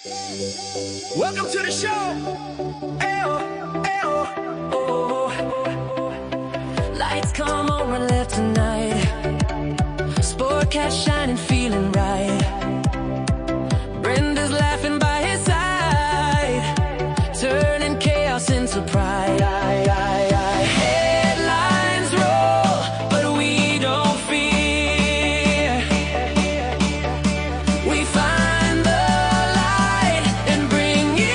Welcome to the show. Oh. Lights come on my left tonight. Sportcat shining, feeling right. Brenda's laughing by his side, turning chaos into pride. Headlines roll, but we don't fear. We find the light and bring it here.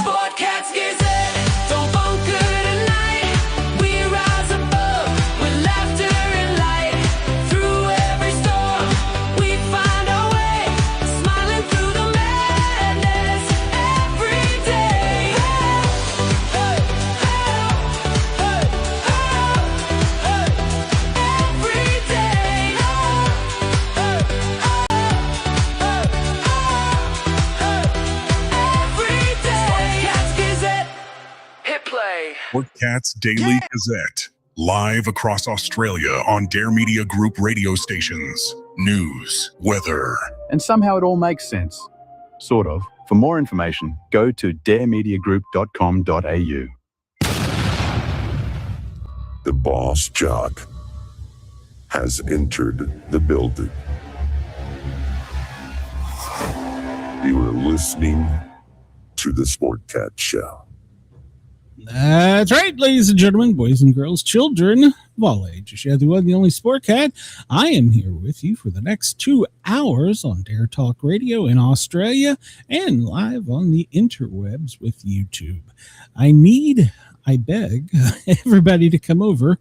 Sportcat's Gazette, don't bunker tonight. We rise above with laughter and light. Through every storm, we find our way, smiling through the madness every day. Every day. Every day. Sportcat's Gazette, hit play. Sportcat's Daily Gazette, live across Australia on Dare Media Group radio stations. News, weather, And somehow it all makes sense. Sort of. For more information, go to daremediagroup.com.au. The boss jock has entered the building. You are listening to the Sportcat Show. That's right, ladies and gentlemen, boys and girls, children of all ages. Yeah, the one, the only Sportcat. I am here with you for the next 2 hours on Dare Talk Radio in Australia and live on the interwebs with YouTube. I beg everybody to come over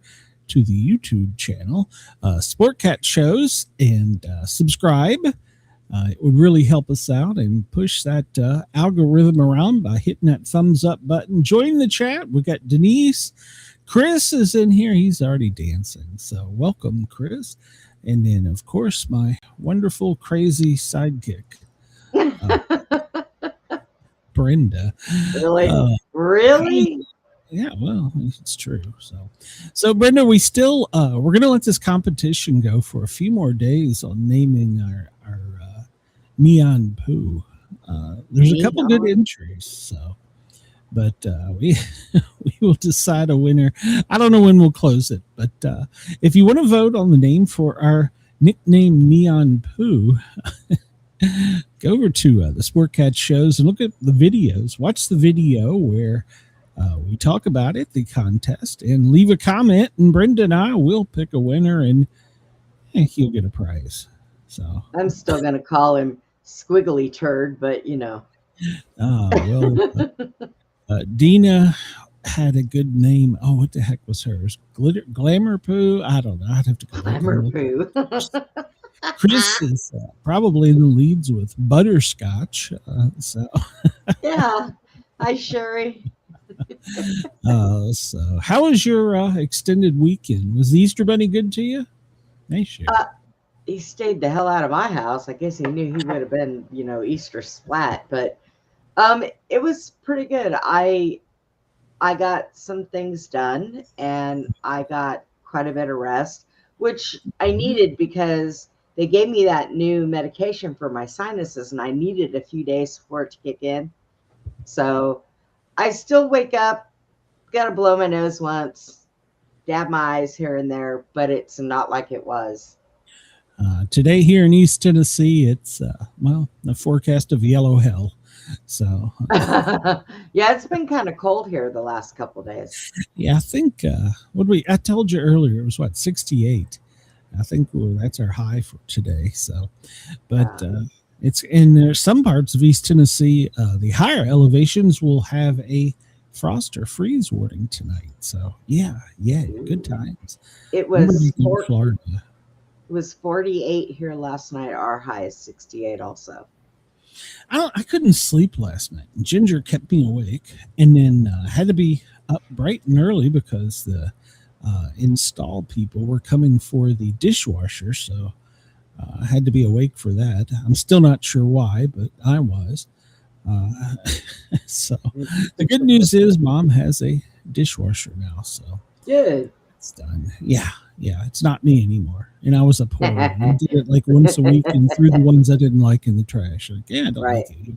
to the YouTube channel, Sportcat Shows, and subscribe. It would really help us out and push that algorithm around by hitting that thumbs up button. Join the chat. We got Denise. Chris is in here. He's already dancing. So welcome, Chris. And then, of course, my wonderful, crazy sidekick, Brenda. Really? Yeah, well, it's true. So Brenda, we still we're gonna let this competition go for a few more days on naming our neon poo. There's a couple good entries, but we will decide a winner. I don't know when we'll close it, but if you want to vote on the name for our nickname Neon Poo, go over to the Sportcat Shows and look at the videos. Watch the video where we talk about it, the contest, and leave a comment, and Brenda and I will pick a winner, and he'll get a prize. So I'm still going to call him Squiggly Turd, but you know. Dina had a good name. Oh, what the heck was hers? Glamour Poo? I don't know. I'd have to go Glamour Poo. Chris is probably in the leads with Butterscotch. Yeah. Hi, Sherry. So how was your extended weekend? Was the Easter Bunny good to you? Hey, sure. He stayed the hell out of my house. I guess he knew he would have been, Easter splat, but it was pretty good. I got some things done and I got quite a bit of rest, which I needed because they gave me that new medication for my sinuses and I needed a few days for it to kick in. So I still wake up, got to blow my nose once, dab my eyes here and there, but it's not like it was. Today here in East Tennessee, it's, a forecast of yellow hell. So, yeah, it's been kind of cold here the last couple of days. Yeah, I think, I told you earlier, it was 68. I think that's our high for today. So, but it's in there's some parts of East Tennessee, the higher elevations will have a frost or freeze warning tonight. So, yeah, good times. It was Florida. It was 48 here last night. Our high is 68 also. I couldn't sleep last night. Ginger kept me awake, and then had to be up bright and early because the install people were coming for the dishwasher. So I had to be awake for that. I'm still not sure why, but I was. So the good news is Mom has a dishwasher now. So good. It's done. Yeah. It's not me anymore. And I was a poor one. I did it like once a week and threw the ones I didn't like in the trash. Like, I don't like it.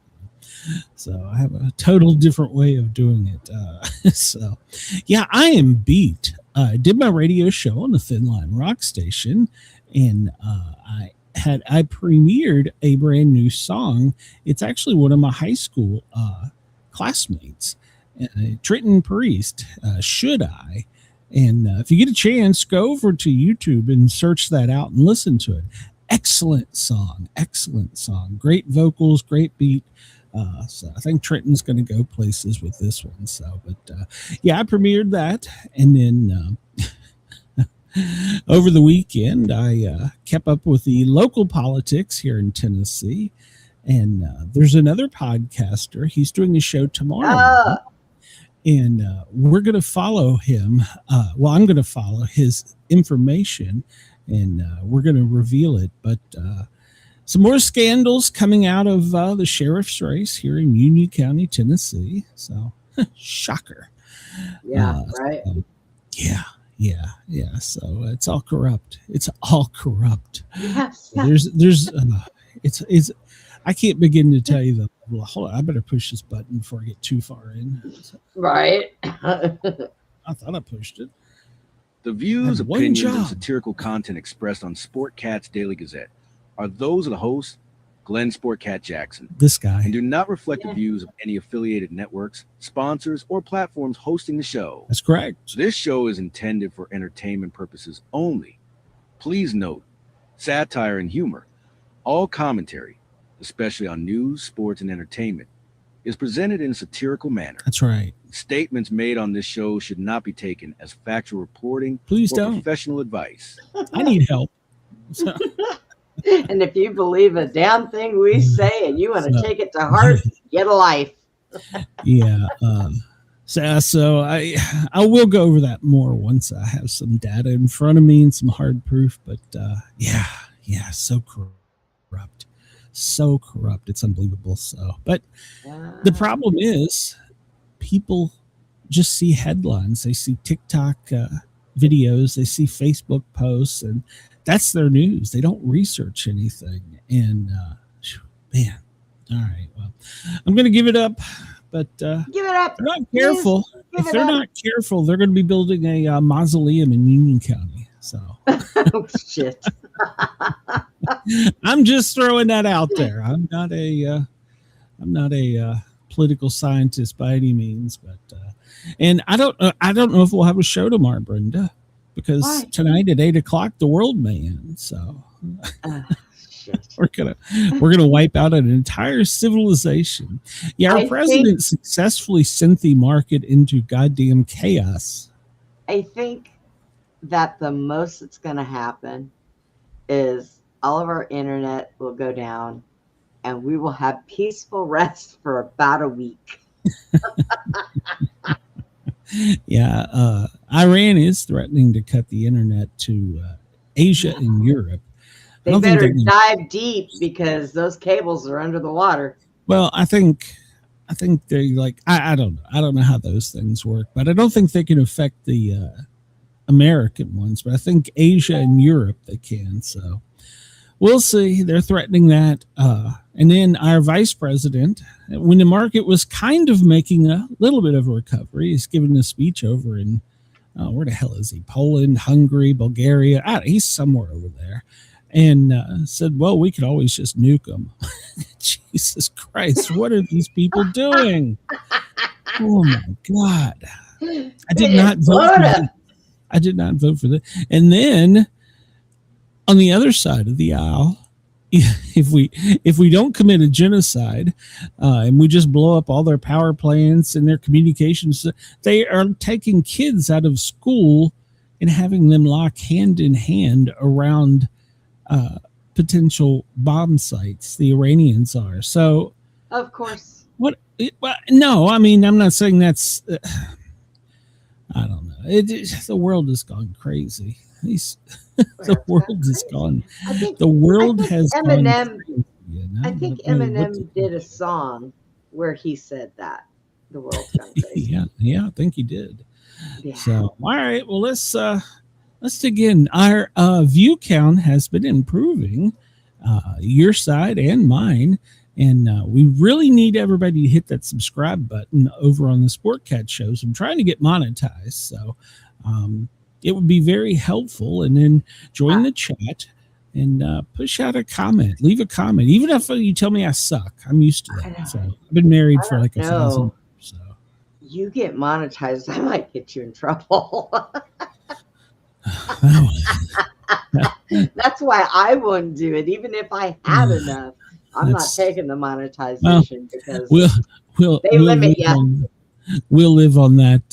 So I have a total different way of doing it. So, yeah, I am beat. I did my radio show on the Thin Line Rock Station, and I premiered a brand new song. It's actually one of my high school classmates, Trenton Priest. Should I? And if you get a chance, go over to YouTube and search that out and listen to it. Excellent song. Great vocals, great beat. So I think Trenton's going to go places with this one. So, but yeah, I premiered that, and then over the weekend I kept up with the local politics here in Tennessee, and there's another podcaster. He's doing a show tomorrow, and we're going to follow him. Well, I'm going to follow his information, and we're going to reveal it, but. Some more scandals coming out of the sheriff's race here in Union County, Tennessee. So, shocker. Yeah, right. Yeah. So it's all corrupt. Yes. There's it's. I can't begin to tell you the. Well, hold on. I better push this button before I get too far in. Right. I thought I pushed it. The views, opinions, and satirical content expressed on Sportcat's Daily Gazette are those of the host, Glenn Sportcat Jackson, this guy, and do not reflect the views of any affiliated networks, sponsors, or platforms hosting the show. That's correct. This show is intended for entertainment purposes only. Please note, satire and humor, all commentary, especially on news, sports, and entertainment, is presented in a satirical manner. That's right. Statements made on this show should not be taken as factual reporting Please or don't. professional advice. I need help. So. And if you believe a damn thing we say and you want to take it to heart, get a life. Yeah. So I will go over that more once I have some data in front of me and some hard proof. But yeah, so corrupt. It's unbelievable. So, but the problem is people just see headlines. They see TikTok videos. They see Facebook posts, and that's their news. They don't research anything. And man, all right. Well, I'm going to give it up, but give it up. If they're not careful. If they're not careful, they're going to be building a mausoleum in Union County. So, oh shit. I'm just throwing that out there. I'm not a political scientist by any means, but and I don't know if we'll have a show tomorrow, Brenda. Because tonight at 8:00 the world may end. So we're gonna wipe out an entire civilization. Yeah, our president successfully sent the market into goddamn chaos. I think that the most that's gonna happen is all of our internet will go down and we will have peaceful rest for about a week. Yeah, Iran is threatening to cut the internet to Asia and Europe. They better dive deep because those cables are under the water. Well, I think they like I don't know how those things work, but I don't think they can affect the American ones. But I think Asia and Europe they can. So we'll see. They're threatening that. And then our vice president, when the market was kind of making a little bit of a recovery, he's giving a speech over in, where the hell is he? Poland, Hungary, Bulgaria. He's somewhere over there. And said, well, we could always just nuke them. Jesus Christ, what are these people doing? Oh, my God. I did not vote for that. I did not vote for that. And then on the other side of the aisle, if we don't commit a genocide and we just blow up all their power plants and their communications, they are taking kids out of school and having them lock hand in hand around potential bomb sites. The Iranians are. So, of course. What? Well, no, I mean, I'm not saying that's. I don't know. The world has gone crazy. The world has gone. The world has Eminem, gone crazy, you know? I think Eminem did a song where he said that the world's gone crazy. Yeah, I think he did. Yeah. So, all right. Well, let's dig in. Our view count has been improving, your side and mine. And we really need everybody to hit that subscribe button over on the Sportcat shows. I'm trying to get monetized, so it would be very helpful. And then join the chat and push out a comment. Leave a comment, even if you tell me I suck. I'm used to that. So I've been married for like 1,000 years. So you get monetized, I might get you in trouble. That's why I wouldn't do it, even if I had enough. I'm not taking the monetization because they limit you. We'll live on that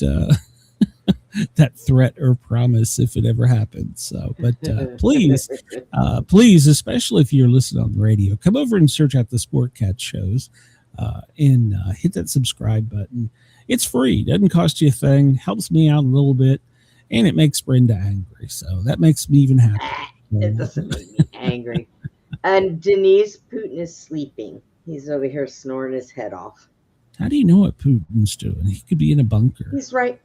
that threat or promise if it ever happens. So, but please, especially if you're listening on the radio, come over and search out the Sportcat shows and hit that subscribe button. It's free, doesn't cost you a thing, helps me out a little bit, and it makes Brenda angry. So that makes me even happier. It doesn't make me angry. And Denise, Putin is sleeping. He's over here snoring his head off. How do you know what Putin's doing? He could be in a bunker. He's right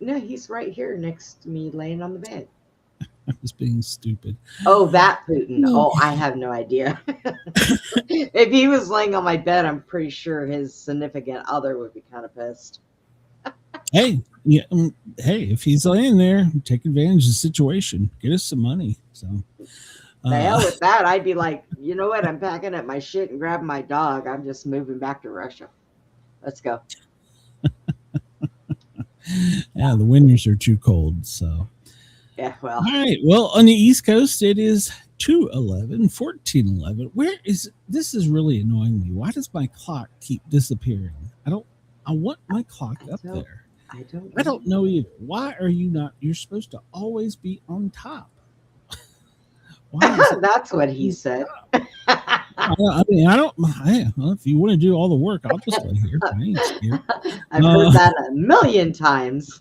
here next to me, laying on the bed. I was being stupid. Oh, that Putin. Oh, I have no idea. If he was laying on my bed, I'm pretty sure his significant other would be kind of pissed. Hey, if he's laying there, take advantage of the situation. Get us some money. So. The hell with that. I'd be like, you know what? I'm packing up my shit and grabbing my dog. I'm just moving back to Russia. Let's go. Yeah, the winters are too cold. So, yeah, well. All right. Well, on the East Coast, it is 2:11, 14:11. Where is this? Is really annoying me. Why does my clock keep disappearing? I want my clock up there. I don't know either. Why are you not? You're supposed to always be on top. That's what he said. I mean, if you want to do all the work, I'll just lay here. I ain't scared. I've heard that a million times.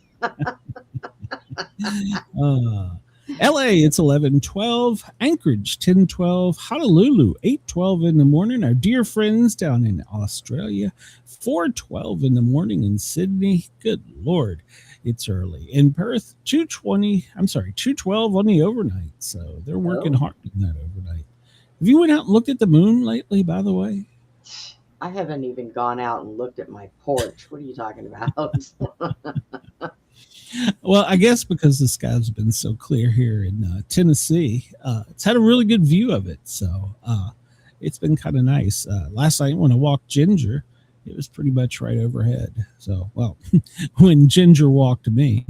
LA, it's 11:12. Anchorage, 10:12. Honolulu, 8:12 in the morning. Our dear friends down in Australia, 4:12 in the morning in Sydney. Good Lord, it's early. In Perth, 2:12 on the overnight. So they're working hard in that overnight. Have you went out and looked at the moon lately, by the way? I haven't even gone out and looked at my porch. What are you talking about? Well, I guess because the skies have been so clear here in Tennessee, it's had a really good view of it. So it's been kind of nice. Last night when I walked Ginger, it was pretty much right overhead. So, well, when Ginger walked me,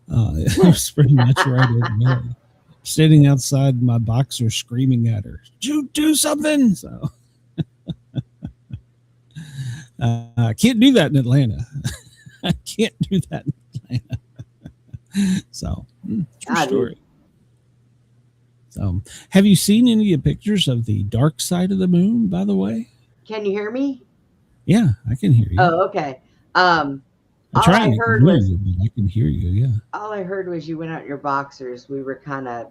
it was pretty much right overhead. Sitting outside my boxer screaming at her, "Did you do something?" So I can't do that in Atlanta. I can't do that in Atlanta. So, true story. So, have you seen any of the pictures of the dark side of the moon, by the way? Can you hear me? Yeah, I can hear you. Oh, okay. I can hear you. Yeah. All I heard was you went out in your boxers. We were kind of,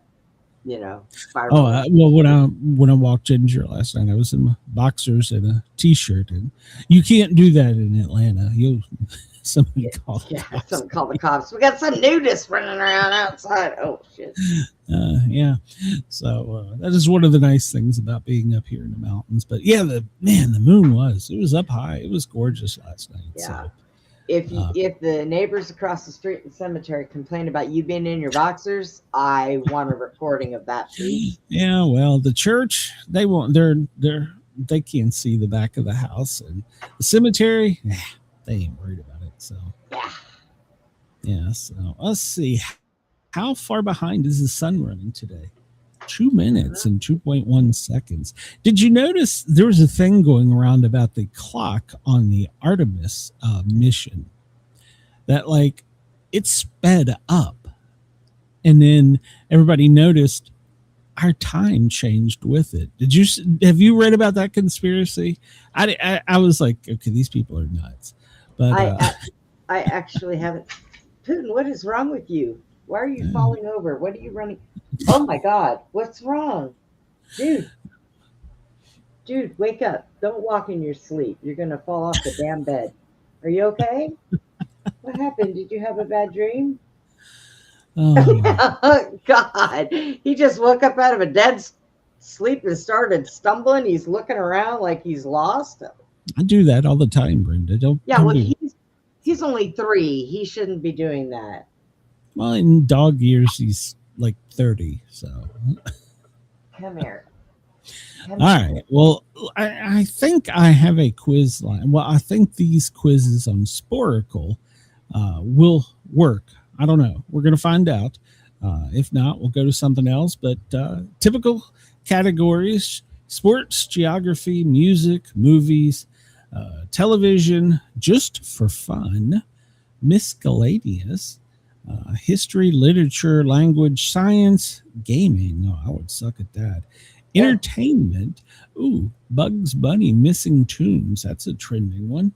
spiraling. Well, when I walked Ginger last night, I was in my boxers and a t-shirt, and you can't do that in Atlanta. Somebody call the cops. Someone call the cops. We got some nudists running around outside. Oh shit. Yeah. So that is one of the nice things about being up here in the mountains. But yeah, the moon was up high. It was gorgeous last night. Yeah. So, if the neighbors across the street in the cemetery complain about you being in your boxers, I want a recording of that, please. Yeah. Well, the church, they won't. They can't see the back of the house, and the cemetery, they ain't worried about it. So yeah. So let's see. How far behind is the sun running today? 2 minutes and 2.1 seconds. Did you notice there was a thing going around about the clock on the Artemis mission that it sped up, and then everybody noticed our time changed with it. Have you read about that conspiracy? I was like, okay, these people are nuts. But I actually haven't. Putin, what is wrong with you? Why are you falling over? What are you running? Oh my God, what's wrong? Dude, wake up. Don't walk in your sleep. You're going to fall off the damn bed. Are you okay? What happened? Did you have a bad dream? Oh, God, he just woke up out of a dead sleep and started stumbling. He's looking around like he's lost. I do that all the time, Brenda. Don't Well, do he's only 3. He shouldn't be doing that. Well, in dog years, he's like 30. So, Come here. all right. Well, I think I have a quiz line. Well, I think these quizzes on Sportical will work. I don't know. We're going to find out. If not, we'll go to something else. But typical categories: sports, geography, music, movies, television, just for fun, miscellaneous, history, literature, language, science, gaming. Oh, I would suck at that. Entertainment. Ooh, Bugs Bunny missing tunes. That's a trending one.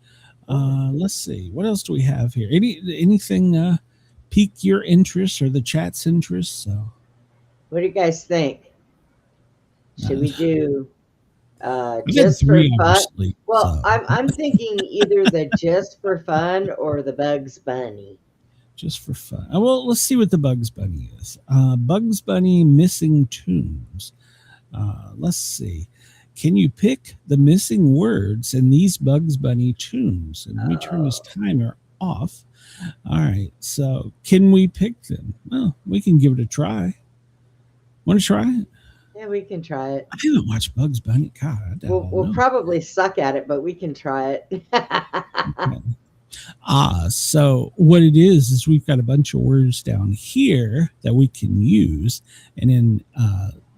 Let's see. What else do we have here? Anything pique your interest or the chat's interest? So, What do you guys think? Should we do I had just for 3 fun? hours sleep, Well, so I'm thinking either the just for fun or the Bugs Bunny. just for fun. Well, let's see what the Bugs Bunny is. Bugs Bunny missing tunes. Let's see. Can you pick the missing words in these Bugs Bunny tunes? And let me turn this timer off. All right. So can we pick them? Well, we can give it a try. Want to try it? Yeah, we can try it. I haven't watched Bugs Bunny. God, I don't We'll know. probably suck at it, but we can try it. Okay. So what it is we've got a bunch of words down here that we can use, and then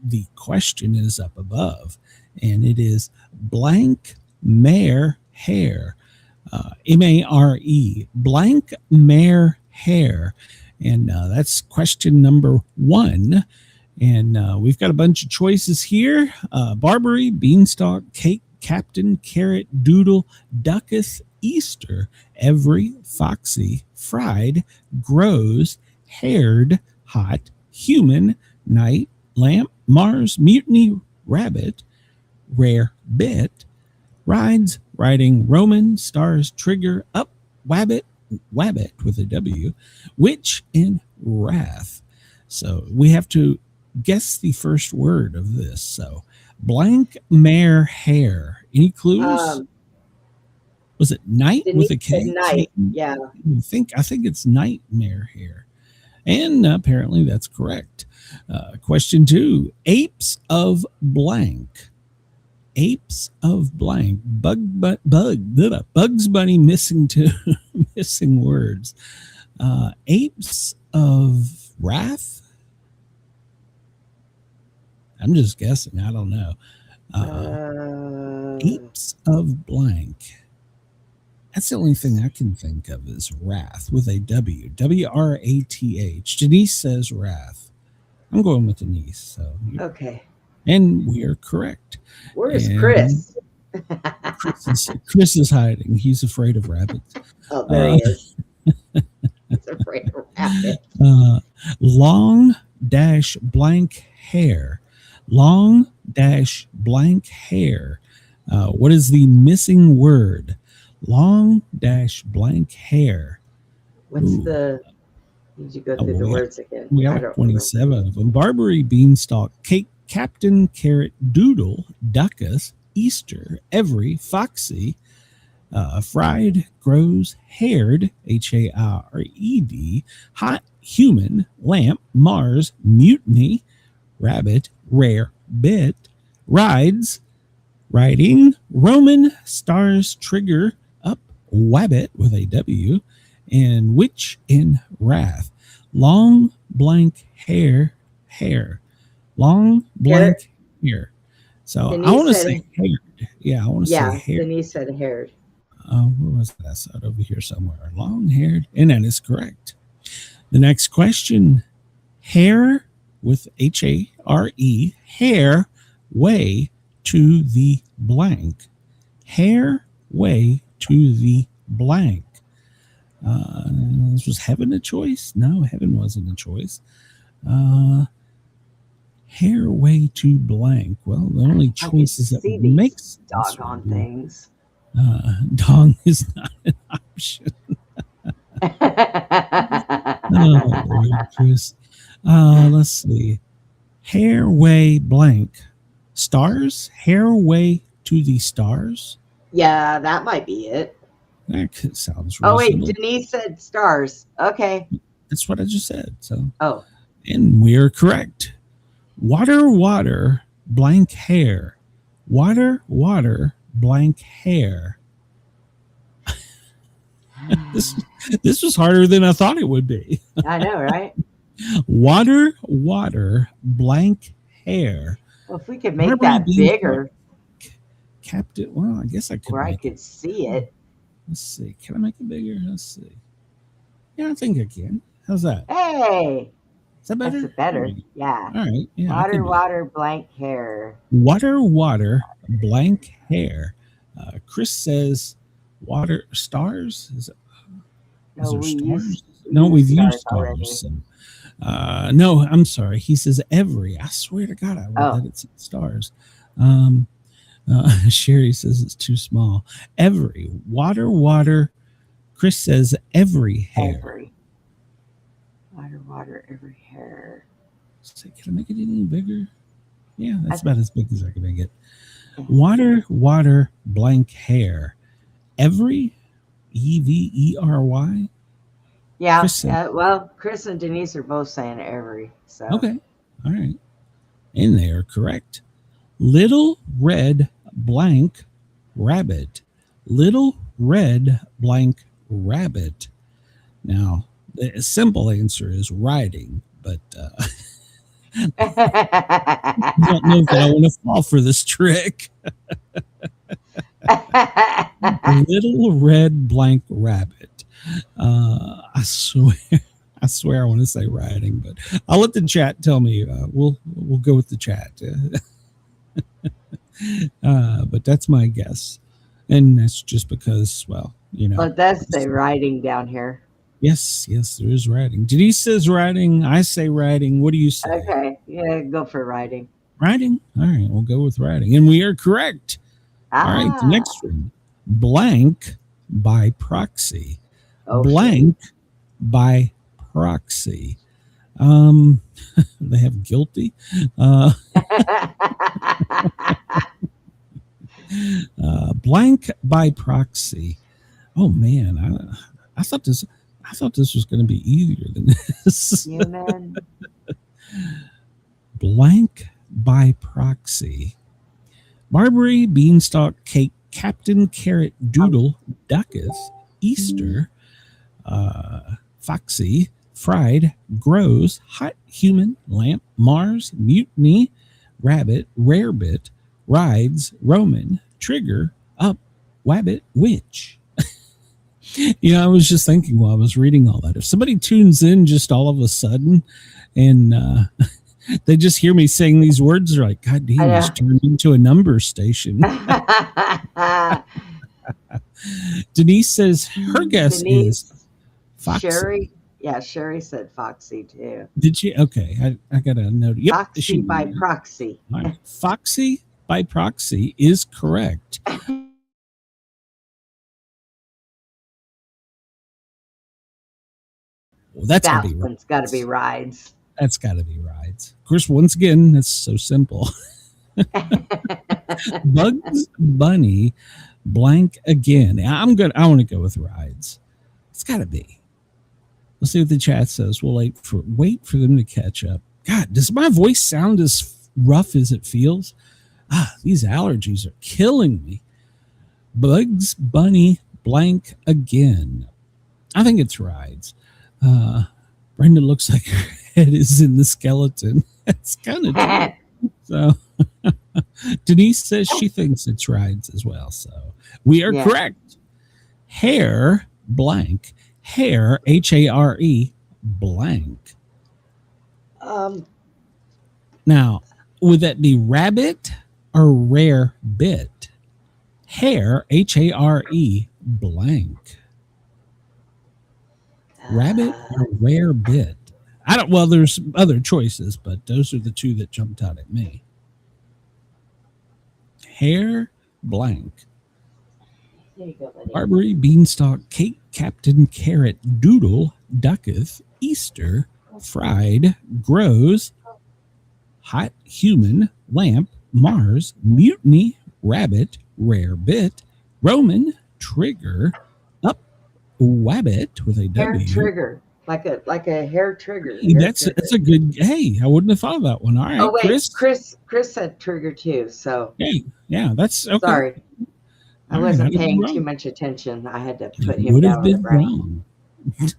the question is up above, and it is blank mare hair, M-A-R-E, blank mare hair, and that's question number 1. And we've got a bunch of choices here: Barbary, beanstalk, cake, captain, carrot, doodle, ducketh, Easter, every, foxy, fried, grows, haired, hot, human, night, lamp, Mars, mutiny, rabbit, rare bit, rides, riding, Roman, stars, trigger, up, wabbit with a W, witch, and wrath. So we have to guess the first word of this. So blank mare hair. Any clues? Was it night with a K? Night, yeah. I think it's nightmare hair. And apparently that's correct. Question 2, apes of blank. Apes of blank. Bugs Bunny missing missing words. Apes of wrath. I'm just guessing. I don't know. Apes of blank. That's the only thing I can think of is wrath with a W. W-R-A-T-H. Denise says wrath. I'm going with Denise. So Okay. and we are correct. Where is Chris? Chris is hiding. He's afraid of rabbits. Oh, there he is. He's afraid of rabbits. Long dash blank hair. Long dash blank hair. What is the missing word? Long dash blank hair. What's Ooh. Did you go through the words again? We I got don't 27 remember. of them. Barbary, beanstalk, cake, captain, carrot, doodle, duckus, Easter, every, foxy, fried, grows, haired, H-A-R-E-D, hot, human, lamp, Mars, mutiny, rabbit, rare, bit, rides, riding, Roman, stars, trigger, up, wabbit with a W, and witch in wrath. Long blank hair. Long blank hair. So Denise I want to said- say haired. Yeah, I want to say haired. Denise said haired. Where was that? So over here somewhere. Long haired. And that is correct. The next question. Hair with H-A-R-E. Hair way to the blank. Hair way to the blank. Was heaven a choice? No, heaven wasn't a choice. Hair way to blank. Well, the only choices that would make sense doggone would be, things. Dong is not an option. Lord, Chris. Let's see. Hairway blank. Stars? Hairway to the stars? Yeah, that might be it. Sounds Oh, wait, reasonable. Denise said stars. Okay. That's what I just said. So, Oh, and we're correct. Water, water, blank hair. Water, water, blank hair. This was harder than I thought it would be. I know, right? Water, water, blank hair. Well, if we could make Barbara that Dean bigger Kept it. Well, I guess I could. where I make could it. see it. Let's see. Can I make it bigger? Let's see. Yeah, I think I can. How's that? Hey, Is that better? that's better. All right. Yeah. All right. Yeah. I Water, can do it. water, blank hair. Water, water, blank hair. Chris says water stars. Is it, No, there we stars? used No, we've stars used already. stars. So, no, I'm sorry. He says every. I swear to God, I read Oh. that it's stars. Sherry says it's too small. Every water, water. Chris says every hair. Every. Water, water, every hair. So can I make it any bigger? Yeah, that's I- about as big as I can make it. Water, water, blank hair. Every, EVERY. Yeah. Chris said- Well, Chris and Denise are both saying every. So Okay, all right. And they are correct. Little red blank rabbit. Little red blank rabbit. Now, the simple answer is riding, but I don't know if I want to fall for this trick. Little red blank rabbit. I swear I want to say riding, but I'll let the chat tell me. We'll go with the chat. But that's my guess, and that's just because, well, you know. But that's the writing down here. Yes, there is riding. Denise says riding. I say riding. What do you say? Okay. Yeah, go for writing. Riding. All right, we'll go with riding, and we are correct. All right, the next one. Blank by proxy. Oh, Blank by proxy. They have guilty. Blank by proxy. Oh man, I thought this was going to be easier than this. Human. Blank by proxy. Barbary beanstalk cake, Captain Carrot Doodle, Ducketh, Easter, Foxy, Fried, Grows, Hot Human, Lamp, Mars, Mutiny, Rabbit, Rarebit, Rides, Roman, Trigger, Up, Wabbit, Witch. You know, I was just thinking while I was reading all that, if somebody tunes in just all of a sudden and they just hear me saying these words, they're like, God damn, it's turned into a number station. Denise says her guess is Foxy. Sherry. Yeah, Sherry said Foxy too. Did she? Okay, I got a note. Yep, Foxy by proxy. All right. Foxy by proxy is correct. Well, that's That gotta be one's got to be rides. That's got to be rides. Of course, once again, that's so simple. Bugs Bunny blank again. I want to go with rides. It's got to be. Let's see what the chat says. We'll wait for them to catch up. God, does my voice sound as rough as it feels? These allergies are killing me. Bugs Bunny blank again. I think it's rides. Brenda looks like her head is in the skeleton. That's kind of true. So Denise says she thinks it's rides as well. So we are correct. Hair blank. Hair, HARE blank. Now, would that be rabbit or rare bit? Hair, HARE blank. Rabbit or rare bit? Well, there's other choices, but those are the two that jumped out at me. Hair blank. There you go, buddy. Barbary beanstalk cake, Captain Carrot Doodle, Ducketh, Easter, fried, grows, hot, human, lamp, Mars, mutiny, rabbit, rare bit, Roman, trigger, up, wabbit with a Hair W. trigger, like a hair trigger. Hey, hair that's trigger. a good. Hey, I wouldn't have thought of that one. All right, Oh wait, Chris. Chris said trigger too. So Yeah, that's okay. sorry, I All right, wasn't I'd have been paying wrong. too much attention. I had to You put him would down have on the been ground. wrong.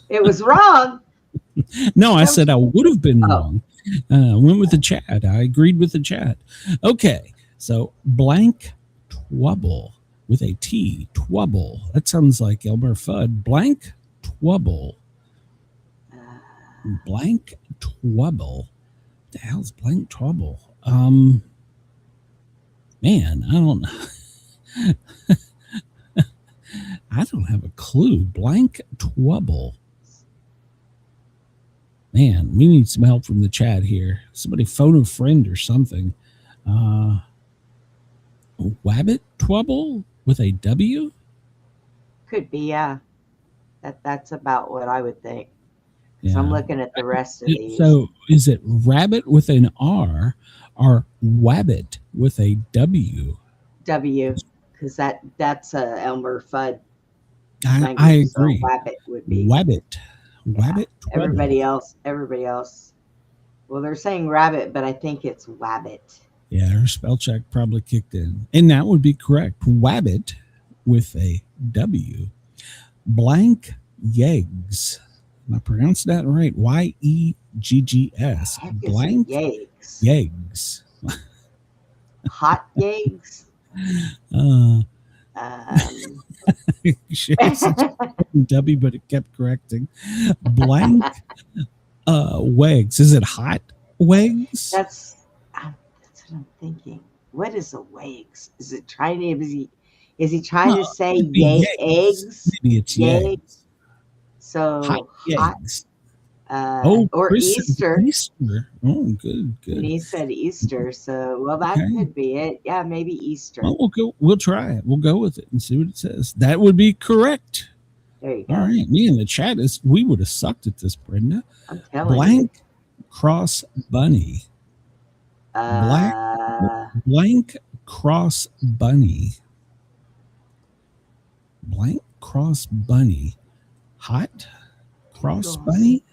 It was wrong. No, I No. said I would have been Oh. wrong. Went with the chat. I agreed with the chat. Okay, so blank twubble with a T. Twubble. That sounds like Elmer Fudd. Blank twubble. Blank twubble. What the hell's blank twubble? Man, I don't know. I don't have a clue. Blank twubble. Man, we need some help from the chat here. Somebody phone a friend or something. Wabbit twubble with a W? Could be, yeah. That's about what I would think. So Yeah. I'm looking at the rest of these. So is it rabbit with an R or wabbit with a W? W, because that's Elmer Fudd. I language, so agree. Wabbit would be. Wabbit. Wabbit. Everybody else. Well, they're saying rabbit, but I think it's wabbit. Yeah, her spell check probably kicked in. And that would be correct. Wabbit with a W. Blank yeggs. Am I pronouncing that right? Y-E-G-G-S. Heck is Blank yeggs. yeggs. Hot yeggs. She had such a W, but it kept correcting. Blank wags. Is it hot wags? That's what I'm thinking. What is a wags? Is it trying to? Is he trying to say It'd be yay yeggs. eggs? Maybe it's Yay. yeggs. So Hot yeggs. or Chris said Easter. Easter. Oh, good. And he said Easter, so well that Okay. could be it. Yeah, maybe Easter. Well, we'll try it. We'll go with it and see what it says. That would be correct. There you go. All right. Me and the chat we would have sucked at this, Brenda. I'm telling Blank cross bunny. you. Blank cross bunny. Blank cross bunny. Hot cross Eagles. bunny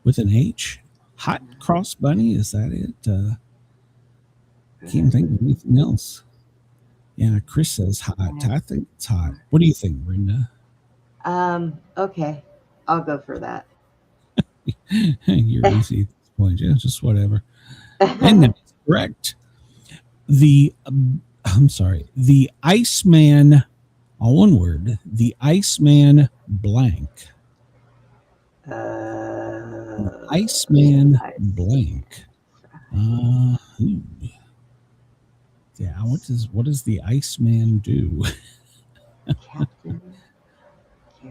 with an H. Hot cross bunny. Is that it? Can't think of anything else. Yeah, Chris says hot. I think it's hot. What do you think, Brenda? Okay. I'll go for that. You're easy at this point. Yeah, just whatever. And that's correct. The Iceman, all one word, the Iceman blank. Iceman blank. Ooh. Yeah, what does the Iceman do? Captain.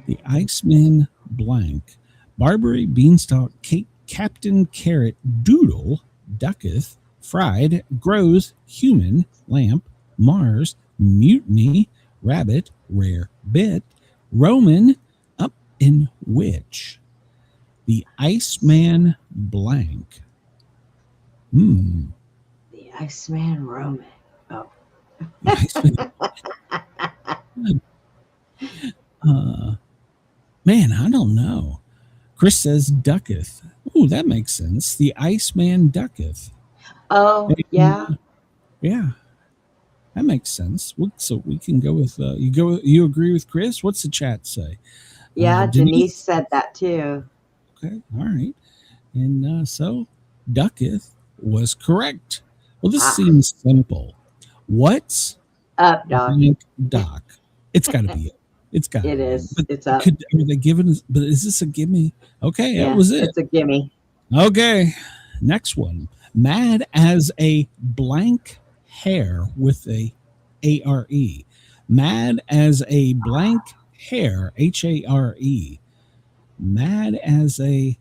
The Iceman blank. Barberry, beanstalk, cake, Captain Carrot, Doodle, ducketh, fried, grows, human, lamp, Mars, mutiny, rabbit, rare bit, Roman, up in witch. The Iceman blank. The Iceman Roman. Oh. Man, I don't know. Chris says ducketh. Oh, that makes sense. The Iceman ducketh. Oh, yeah. Yeah, that makes sense. So we can go with you agree with Chris? What's the chat say? Yeah, Denise said that too. Okay, all right. And so ducketh was correct. Well, this seems simple. What's Up, dog. blank dock? It's got to be it. It's got. It is. But It's up. are they giving us? But is this a gimme? Okay, Yeah, that was it. It's a gimme. Okay, next one. Mad as a blank hair with a A-R-E. Mad as a blank hair, H-A-R-E. Mad as a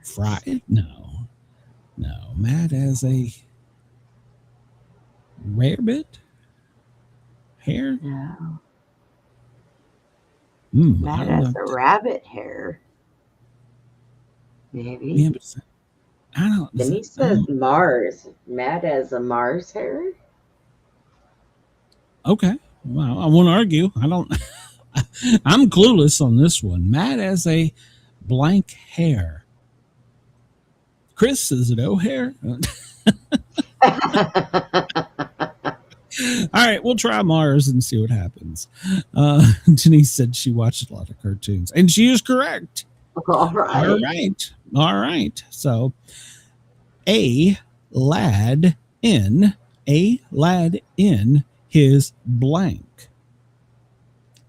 fried? No. Mad as a Rarebit? Hair? No. I Matt don't has know. a rabbit hair. Maybe. Yeah, but I don't. Then he says Mars. Matt has a Mars hair? Okay. Well, I won't argue. I don't. I'm clueless on this one. Matt has a blank hair. Chris, is it O'Hare? All right, we'll try Mars and see what happens. Denise said she watched a lot of cartoons, and she is correct. All right. All right. So, a lad in his blank.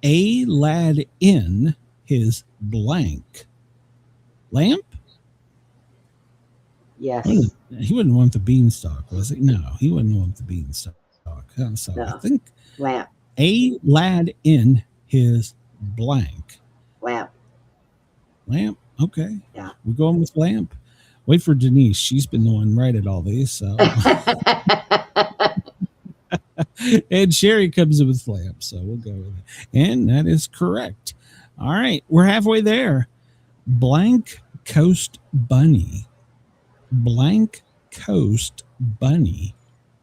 A lad in his blank. Lamp? Yes. He wouldn't want the beanstalk, was he? No, he wouldn't want the beanstalk. So No. I think Lamp. a lad in his blank. Lamp. Lamp. Okay. Yeah. We're going with lamp. Wait for Denise. She's been the one right at all these. So. And Sherry comes in with lamp. So we'll go with it. And that is correct. All right. We're halfway there. Blank Coast Bunny. Blank Coast Bunny.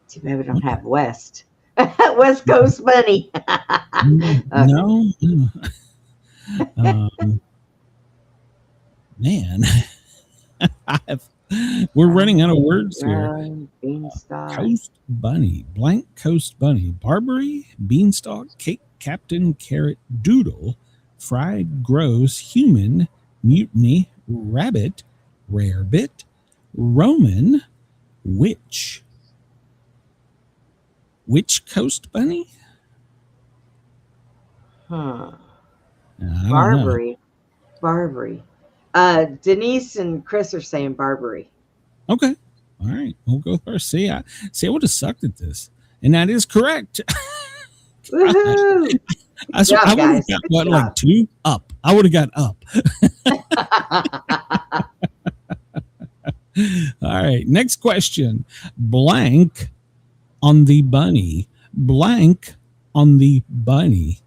Too bad we don't have West. West Coast Bunny. No. Man, we're running out of words here. Beanstalk. Coast Bunny, blank Coast Bunny, Barbary, Beanstalk, Cake Captain, Carrot, Doodle, Fried, Gross, Human, Mutiny, Rabbit, Rarebit, Roman, Witch. Which Coast Bunny? Huh. I don't know. Barbary. Barbary. Denise and Chris are saying Barbary. Okay. All right. We'll go first. See, I would have sucked at this. And that is correct. Woohoo! I would have guys. got Good what, job. like 2 up. I would have got up. All right. Next question. Blank on the bunny. Blank on the bunny.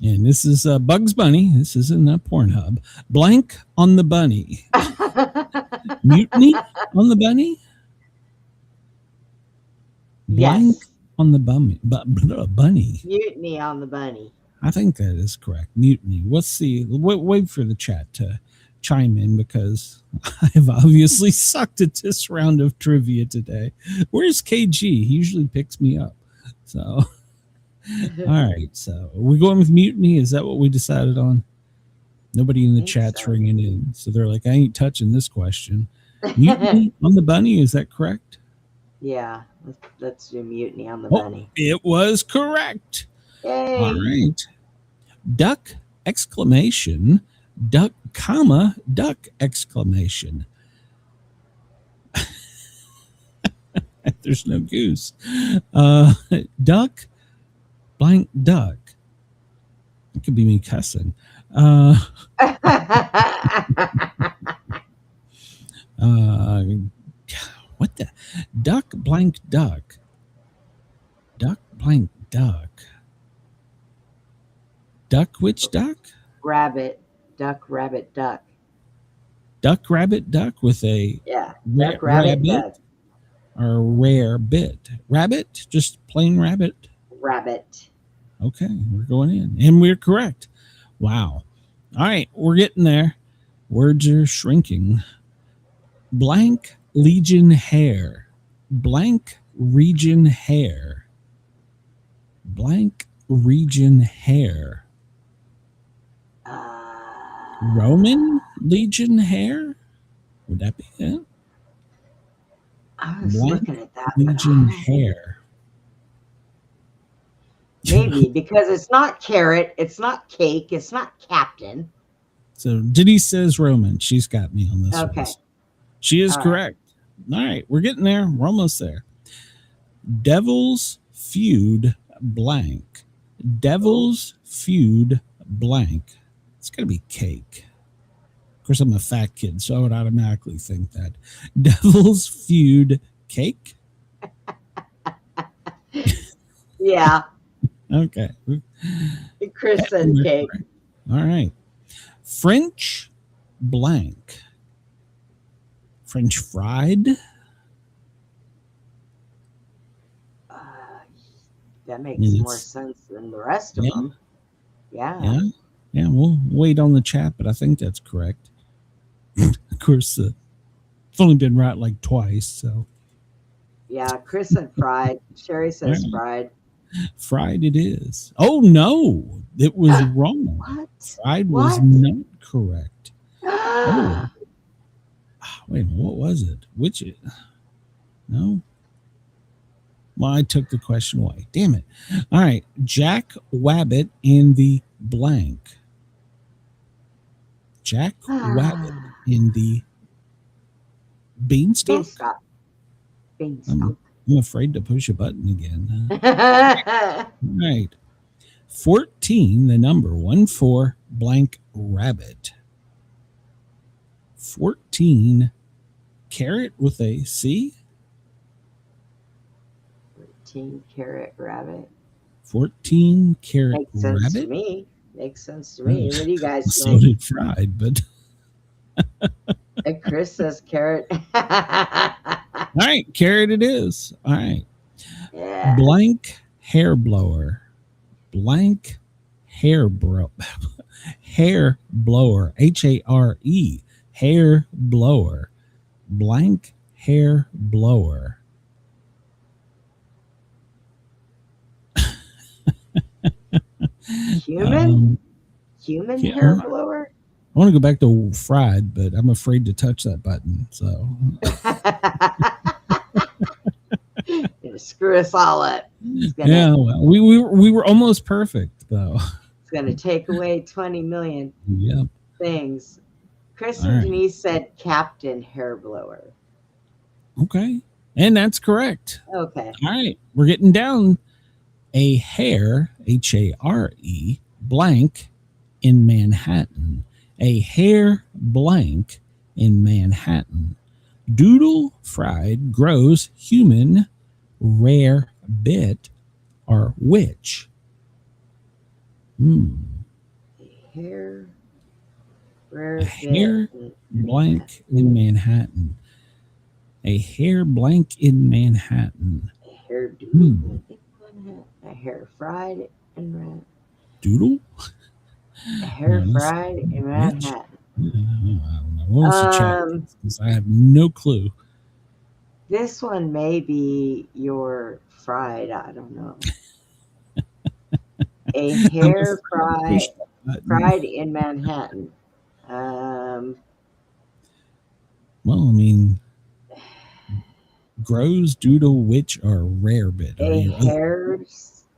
And this is Bugs Bunny. This isn't a Pornhub. Blank on the bunny. Mutiny on the bunny? Blank Yes. on the bunny. Bunny. Mutiny on the bunny. I think that is correct. Mutiny. What's the wait for the chat to chime in because I've obviously sucked at this round of trivia today. Where's KG? He usually picks me up. So all right. So are we going with mutiny? Is that what we decided on? Nobody in the think chat's so. ringing in. So they're like, I ain't touching this question. Mutiny on the bunny, is that correct? Yeah. Let's do mutiny on the Oh, bunny. it was correct. Yay. All right. Duck exclamation, duck comma, duck exclamation. There's no goose. Duck blank duck. It could be me cussing. What the duck blank duck? Duck blank duck. Duck which duck? Rabbit. Duck, rabbit, duck. Duck rabbit duck with a Yeah. Ra- Duck, rabbit, rabbit? duck. or rare bit. Rabbit? Just plain rabbit? Rabbit. Okay, we're going in. And we're correct. Wow. All right, we're getting there. Words are shrinking. Blank legion hair. Blank region hair. Blank region hair. Roman legion hair? Would that be it? I was Blank looking at that. but legion I- hair. Maybe because it's not carrot, it's not cake, it's not captain. So Denise says Roman. She's got me on this one. Okay. She is All right. correct. All right, we're getting there. We're almost there. Devil's feud blank. Devil's feud blank. It's going to be cake. Of course, I'm a fat kid, so I would automatically think that. Devil's feud cake. Yeah. Okay. Chris said cake. All right. French blank. French fried. That makes Yes. more sense than the rest of Yeah. them. Yeah. Yeah. Yeah. We'll wait on the chat, but I think that's correct. Of course, it's only been right like twice. So Yeah. Chris said fried. Sherry says All fried. fried it is. Oh, no. It was wrong. What? Fried was What? not correct. Oh. Wait, what was it? Which? No. Well, I took the question away. Damn it. All right. Jack Wabbit in the blank. Jack Wabbit in the beanstalk? Beanstalk. Beanstalk. I'm afraid to push a button again. All right. 14, the number 14 blank rabbit. 14 carrot with a C. 14 carrot rabbit. 14 carrot Makes sense to rabbit. me. Makes sense to me. What do you guys So think? did fried, but And Chris says carrot. all right, carrot it is. All right. Yeah. Blank hair blower. Blank hair blower. Hair blower. HARE. Hair blower. Blank hair blower. Human? Human yeah. hair blower? I want to go back to fried, but I'm afraid to touch that button. So It'll screw us all up. It's gonna, yeah, well, we were almost perfect though. it's gonna take away 20 million Yep. things. Chris All and right. Denise said captain hair blower. Okay. And that's correct. Okay. All right. We're getting down. A hair, HARE, blank in Manhattan. A hair blank in Manhattan. Doodle fried grows human rare bit or witch. Hair. Rare A hair bit. blank in Manhattan. A hair blank in Manhattan. Hair doodle. A hair fried in Manhattan. Doodle? A hair Yeah, let's- fried in witch? Manhattan. I don't know. What was the chat? Um, 'Cause I have no clue. This one may be your fried. I don't know. A hair fried in Manhattan. Well, I mean, grows, doodle, witch, or rare bit. Or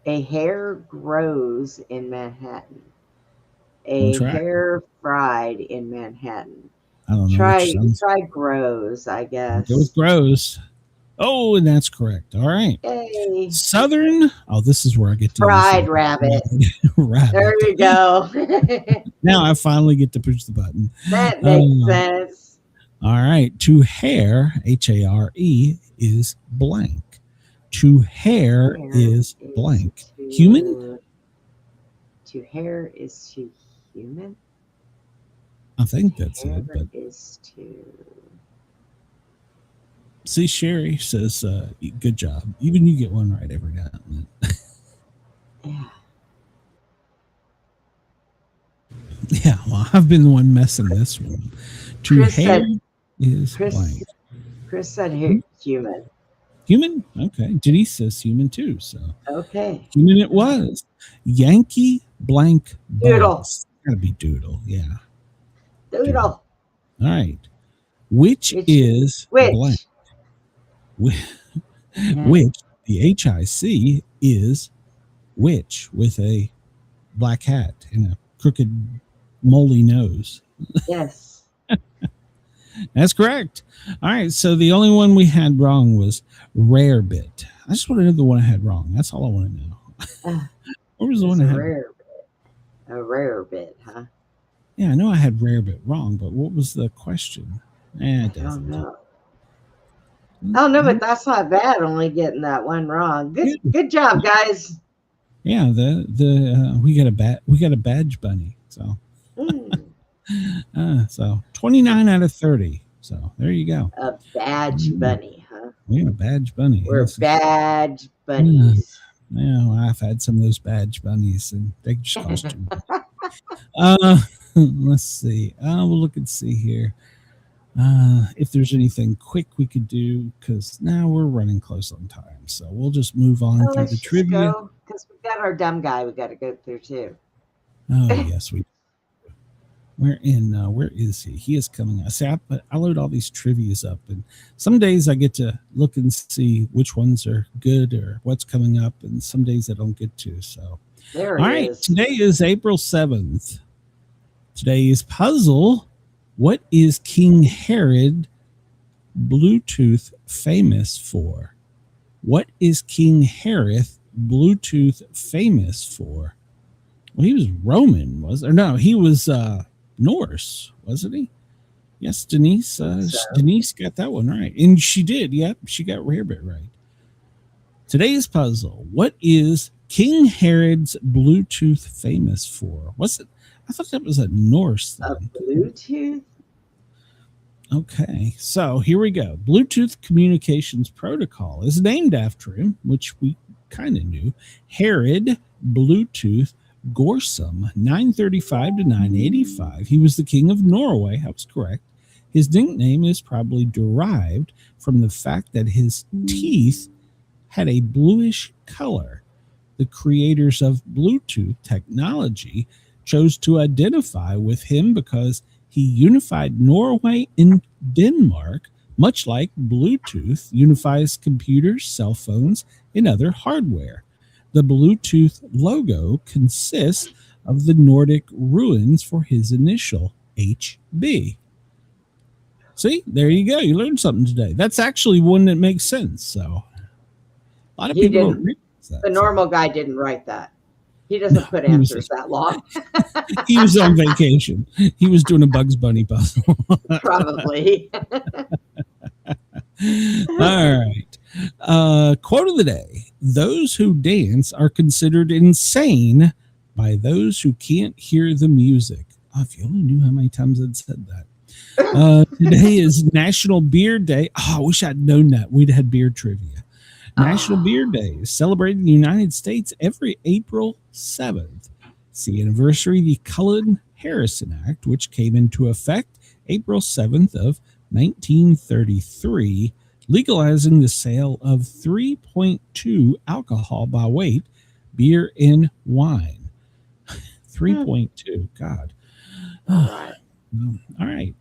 A hair grows in Manhattan. A Try. hair fried in Manhattan. I don't know. Try which sounds- grows, I guess. Go with grows. Oh, and that's correct. All right. Yay. Southern. Oh, this is where I get to Fried rabbit. rabbit. There you go. Now I finally get to push the button. That makes sense. All right. To hair, HARE, is blank. To hair is blank. Human? To hair is to human. I think that's Hair it. But is to. see, Sherry says, good job. Even you get one right every now and then. Yeah. Yeah, well, I've been the one messing this one. To Chris hair said- is Chris, blank. Chris said here, human. Human? Okay. Denise says human too. So Okay. human it was. Yankee blank Doodle. buzz. Gotta be doodle. Yeah. Doodle. All right. Which Which- is Which? blank. Which, the HIC is witch with a black hat and a crooked moldy nose. Yes. That's correct. All right. So the only one we had wrong was rare bit. I just want to know the one I had wrong. That's all I want to know. What was the one I It's had? a rare bit. A rare bit, huh? Yeah, I know I had rare bit wrong, but what was the question? I It don't doesn't. know. Oh no, but that's not bad. Only getting that one wrong. Good job, guys. Yeah, we got a badge bunny. So so 29 out of 30. So there you go. A badge bunny, huh? Yeah, badge bunny. We're badge bunnies. Yeah, well, I've had some of those badge bunnies, and they just cost too much. Let's see. We'll look and see here. If there's anything quick we could do, because now we're running close on time. So we'll just move on through the trivia. Because we've got our dumb guy we got to go through too. Oh, yes, we. Where is he? He is coming out. See, I load all these trivias up, and some days I get to look and see which ones are good or what's coming up, and some days I don't get to. So, there all it right, is. today is April 7th. Today's puzzle: what is King Herod Bluetooth famous for? What is King Herod Bluetooth famous for? Well, he was Roman, he was Norse, wasn't he? Yes, Denise. Denise got that one right. And she did. Yep, she got Rarebit right. Today's puzzle: what is King Herod's Bluetooth famous for? What's it? I thought that was a Norse thing. A Bluetooth? Okay, so here we go. Bluetooth Communications Protocol is named after him, which we kind of knew. Herod Bluetooth Gorsum, 935 to 985. He was the king of Norway. That was correct. His nickname is probably derived from the fact that his teeth had a bluish color. The creators of Bluetooth technology chose to identify with him because he unified Norway and Denmark, much like Bluetooth unifies computers, cell phones, and other hardware. The Bluetooth logo consists of the Nordic runes for his initial, HB. See, there you go. You learned something today. That's actually one that makes sense. So a lot of people don't realize that. The normal guy didn't write that. He doesn't put answers that long. He was on vacation. He was doing a Bugs Bunny puzzle. Probably. All right. Quote of the day: those who dance are considered insane by those who can't hear the music. Oh, if you only knew how many times I'd said that. Today is National Beer Day. Oh, I wish I'd known that. We'd had beer trivia. National Beer Day is celebrated in the United States every April 7th. It's the anniversary of the Cullen-Harrison Act, which came into effect April 7th of 1933, legalizing the sale of 3.2 alcohol by weight, beer and wine. 3.2, God. All right.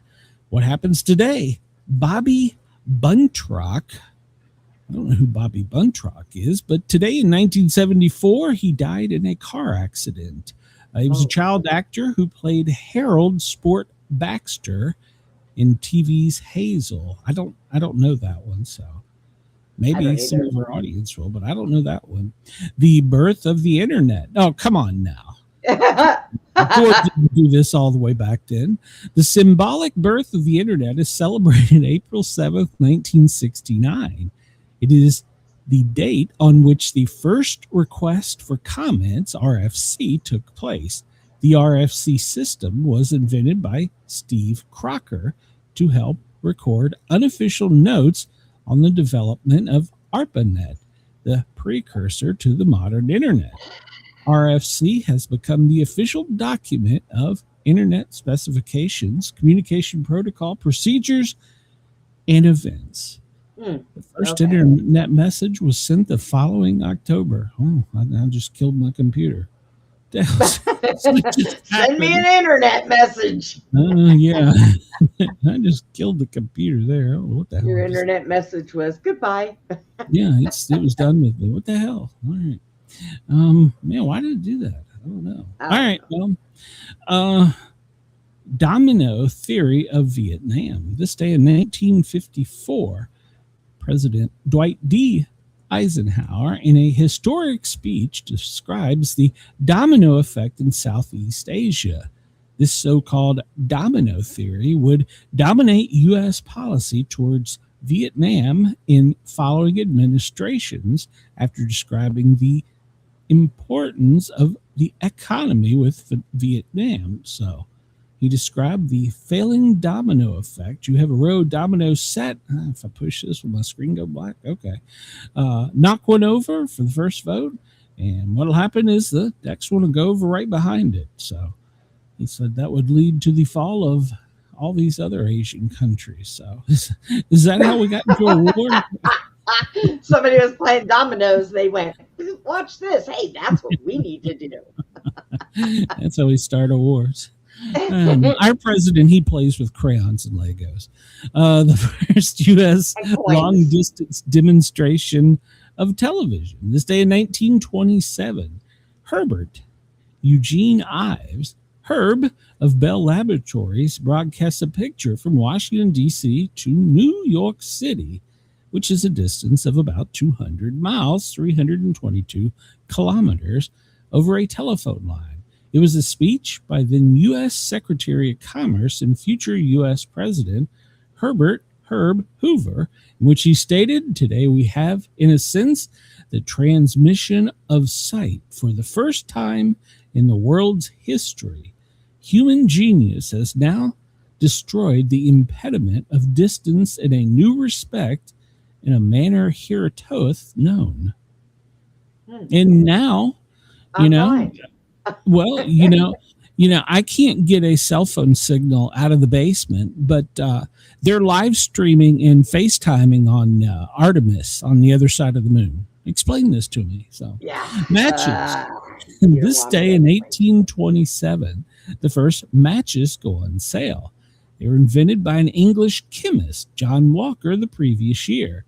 What happens today? Bobby Buntrock. I don't know who Bobby Buntrock is, but today in 1974, he died in a car accident. He was a child actor who played Harold Sport Baxter in TV's Hazel. I don't know that one, so maybe some of our audience will, but I don't know that one. The birth of the internet. Oh, come on now. Ford didn't do this all the way back then. The symbolic birth of the internet is celebrated April 7th, 1969. It is the date on which the first request for comments, RFC, took place. The RFC system was invented by Steve Crocker to help record unofficial notes on the development of ARPANET, the precursor to the modern internet. RFC has become the official document of internet specifications, communication protocol, procedures, and events. The first internet message was sent the following October. Oh, I just killed my computer. Send me an internet message. Yeah. I just killed the computer there. Oh, what the hell? Your internet message was goodbye. Yeah, it was done with me. What the hell? All right. Man, why did it do that? I don't know. All right. Well, domino theory of Vietnam. This day in 1954, President Dwight D. Eisenhower, in a historic speech, describes the domino effect in Southeast Asia. This so-called domino theory would dominate U.S. policy towards Vietnam in following administrations after describing the importance of the economy with Vietnam. So he described the failing domino effect. You have a row of dominoes set. If I push this, will my screen go black? Okay. Knock one over for the first vote. And what'll happen is the next one will go over right behind it. So he said that would lead to the fall of all these other Asian countries. So is that how we got into a war? Somebody was playing dominoes. They went, watch this. Hey, that's what we need to do. That's how we start a wars. Our president, he plays with crayons and Legos. The first U.S. long-distance demonstration of television. This day in 1927, Herbert Eugene Ives, Herb of Bell Laboratories, broadcasts a picture from Washington, D.C. to New York City, which is a distance of about 200 miles, 322 kilometers, over a telephone line. It was a speech by then U.S. Secretary of Commerce and future U.S. President Herbert Herb Hoover, in which he stated, "Today we have, in a sense, the transmission of sight for the first time in the world's history. Human genius has now destroyed the impediment of distance in a new respect, in a manner heretofore known." And now, well, I can't get a cell phone signal out of the basement, but they're live streaming and FaceTiming on Artemis on the other side of the moon. Explain this to me. So, matches. This day in 1827, the first matches go on sale. They were invented by an English chemist, John Walker, the previous year.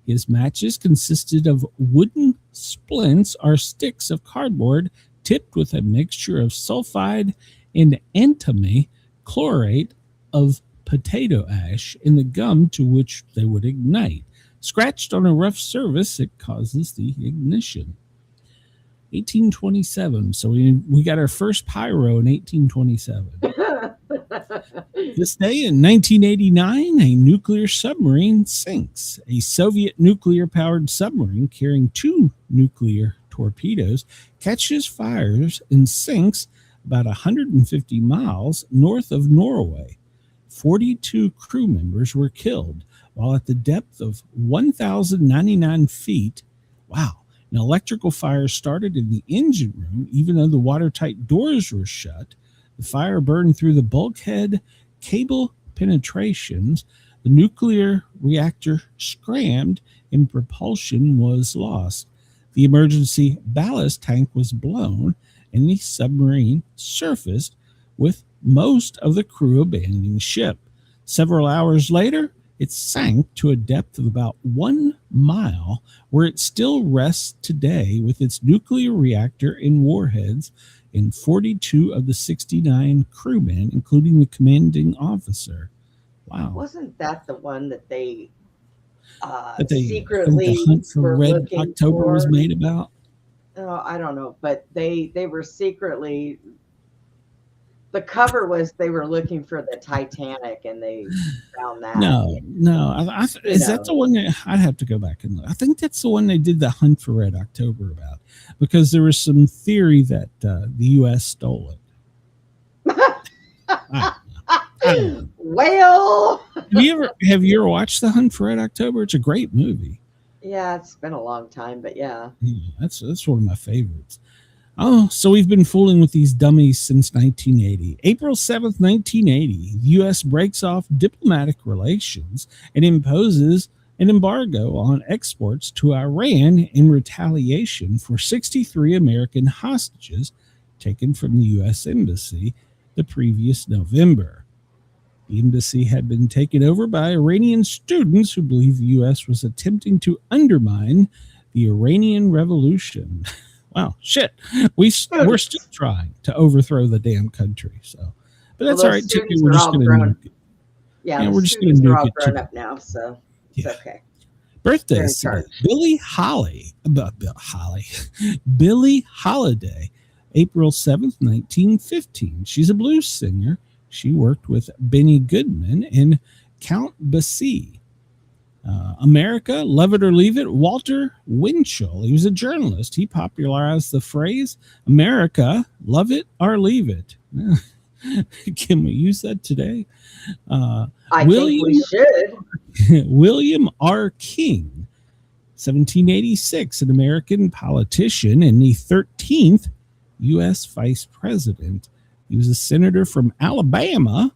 His matches consisted of wooden splints or sticks of cardboard tipped with a mixture of sulfide and antimony chlorate of potato ash in the gum to which they would ignite. Scratched on a rough surface, it causes the ignition. 1827. So we got our first pyro in 1827. This day in 1989, a nuclear submarine sinks. A Soviet nuclear-powered submarine carrying 2 nuclear torpedoes catches fires and sinks about 150 miles north of Norway. 42 crew members were killed, while at the depth of 1,099 feet, an electrical fire started in the engine room, even though the watertight doors were shut. The fire burned through the bulkhead cable penetrations. The nuclear reactor scrammed and propulsion was lost. The emergency ballast tank was blown and the submarine surfaced with most of the crew abandoning ship. Several hours later, it sank to a depth of about 1 mile, where it still rests today with its nuclear reactor and warheads and 42 of the 69 crewmen, including the commanding officer. Wow. Wasn't that the one that they secretly the Hunt for Red October was made about? Oh, I don't know, but they were secretly. The cover was they were looking for the Titanic, and they found that. No. Is that the one that I'd have to go back and look? I think that's the one they did the Hunt for Red October about, because there was some theory that the U.S. stole it. Well, have you ever watched the Hunt for Red October? It's a great movie. Yeah, it's been a long time, but yeah. That's one of my favorites. Oh, so we've been fooling with these dummies since 1980. April 7th, 1980, the U.S. breaks off diplomatic relations and imposes an embargo on exports to Iran in retaliation for 63 American hostages taken from the U.S. Embassy the previous November. The embassy had been taken over by Iranian students who believed the U.S. was attempting to undermine the Iranian Revolution. Wow, shit. We're still trying to overthrow the damn country. So, but that's all right. We're just going to nuke it. Yeah, we're just going to nuke it. Grown up now, so it's okay. Birthdays today. Billie Holiday, April 7th, 1915. She's a blues singer. She worked with Benny Goodman and Count Basie. America, love it or leave it. Walter Winchell, he was a journalist. He popularized the phrase, America, love it or leave it. Can we use that today? I think we should. William R. King, 1786, an American politician and the 13th U.S. vice president. He was a senator from Alabama.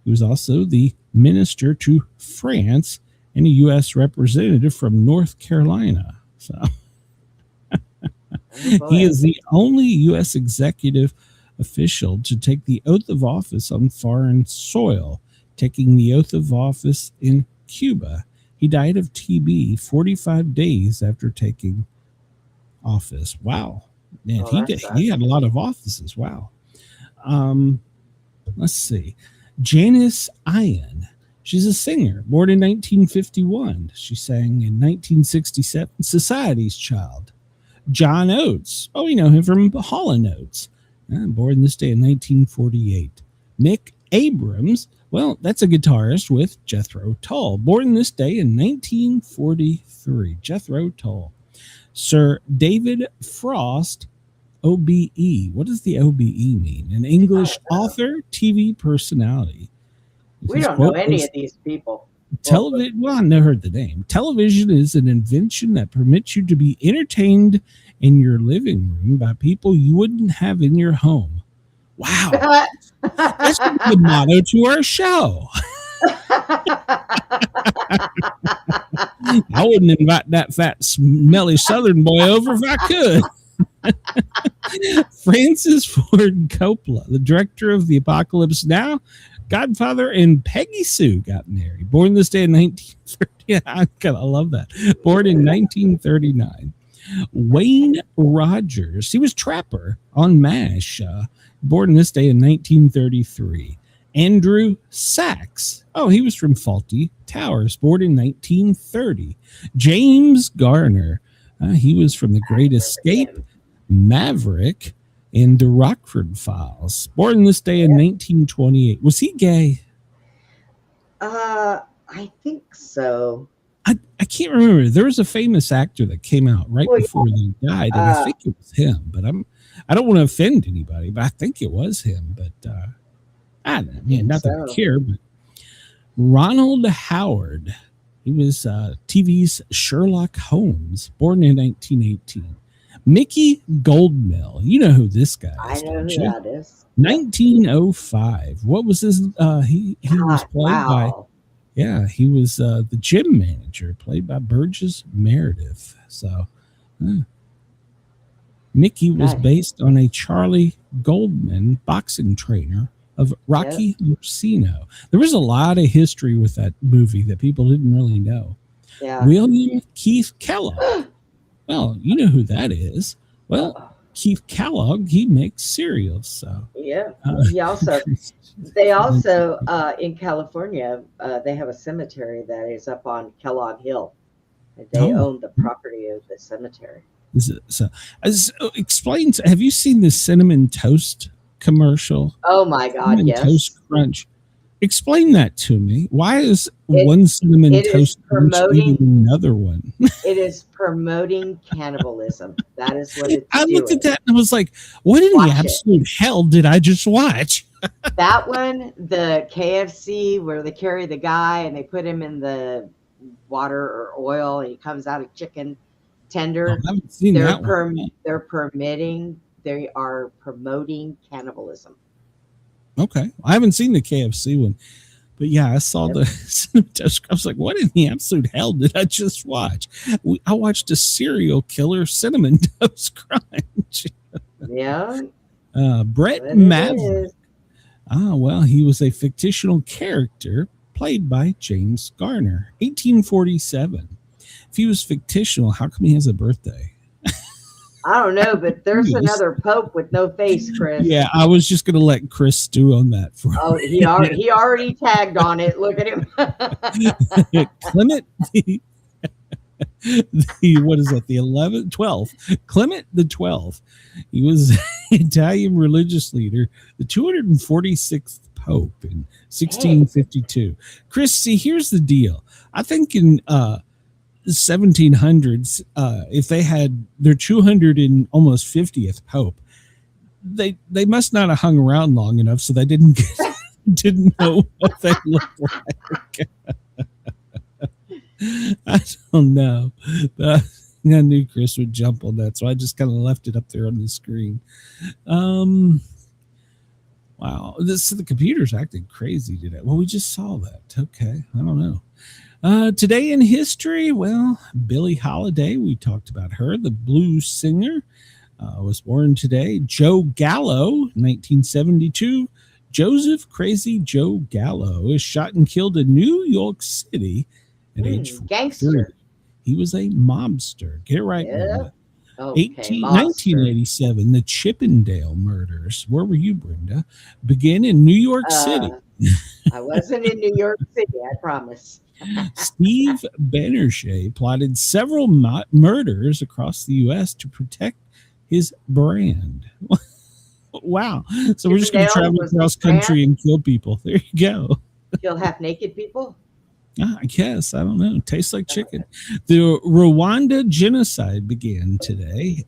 He was also the minister to France and a U.S. representative from North Carolina. So he is the only U.S. executive official to take the oath of office on foreign soil, taking the oath of office in Cuba. He died of TB 45 days after taking office. Wow. Man, he had a lot of offices. Wow. Let's see. Janice Ian. She's a singer, born in 1951. She sang in 1967, Society's Child. John Oates. Oh, we know him from Hall & Oates. Born this day in 1948. Mick Abrams. Well, that's a guitarist with Jethro Tull. Born this day in 1943. Jethro Tull. Sir David Frost, OBE. What does the OBE mean? An English author, TV personality. We don't know any of these people. Television. Well, I never heard the name. Television is an invention that permits you to be entertained in your living room by people you wouldn't have in your home. Wow. That's the motto to our show. I wouldn't invite that fat, smelly Southern boy over if I could. Francis Ford Coppola, the director of The Apocalypse Now, Godfather, and Peggy Sue got married. Born this day in 1930. Yeah, I love that. Born in 1939. Wayne Rogers, he was Trapper on MASH. Born this day in 1933. Andrew Sachs. Oh, he was from Fawlty Towers. Born in 1930. James Garner. He was from The Great Escape, Maverick, and The Rockford Files. Born this day in 1928. Was he gay? I think so. I can't remember. There was a famous actor that came out right before he died, and I think it was him. But I don't want to offend anybody, but I think it was him. But I don't know. Yeah, not that I care. But Ronald Howard. He was TV's Sherlock Holmes, born in 1918. Mickey Goldmill. You know who this guy is. I know who that is. 1905. What was his? He was played by. Yeah, he was the gym manager, played by Burgess Meredith. So, Mickey was based on a Charlie Goldman boxing trainer of Rocky Marcino. There was a lot of history with that movie that people didn't really know. Yeah. William Keith Kellogg. Well, you know who that is. Well, Keith Kellogg, he makes cereals. So yeah, they also in California, they have a cemetery that is up on Kellogg Hill. They own the property of the cemetery. Is it, so explain. Have you seen the cinnamon toast commercial? Oh my God! Cinnamon yes. Toast Crunch. Explain that to me. Why is one cinnamon toast crunch eating another one? It is promoting cannibalism. That is what it's I doing. looked at that and I was like, what in the absolute hell did I just watch? That one, the KFC where they carry the guy and they put him in the water or oil and he comes out a chicken tender. I haven't seen that one. They are promoting cannibalism. Okay. I haven't seen the KFC one, but yeah, I saw the cinnamon toast. I was like, what in the absolute hell did I just watch? I watched a serial killer cinnamon toast crunch. Yeah. Brett Maverick. Well, he was a fictional character played by James Garner, 1847. If he was fictional, how come he has a birthday? I don't know, but there's another Pope with no face, Chris. Yeah, I was just going to let Chris stew on that. He already tagged on it. Look at him. Clement. What is that? The 11th, 12th, Clement the 12th. He was Italian religious leader, the 246th Pope in 1652. Chris, see, here's the deal. I think in the 1700s, if they had their 200 and almost 50th Pope, they must not have hung around long enough, so they didn't know what they looked like. I don't know. I knew Chris would jump on that, so I just kind of left it up there on the screen. Wow, the computer's acting crazy today. Well, we just saw that. Okay, I don't know. Today in history, well, Billie Holiday, we talked about her, the blues singer, was born today. Joe Gallo, 1972. Joseph Crazy Joe Gallo is shot and killed in New York City at age 43. Gangster. He was a mobster. Get it right. Yeah. Okay, 1987, the Chippendale murders. Where were you, Brenda? Begin in New York City. I wasn't in New York City, I promise. Steve Benershey plotted several murders across the U.S. to protect his brand. Wow. So we're just going to travel across country and kill people. There you go. Kill half-naked people? I guess. I don't know. Tastes like chicken. The Rwanda genocide began today.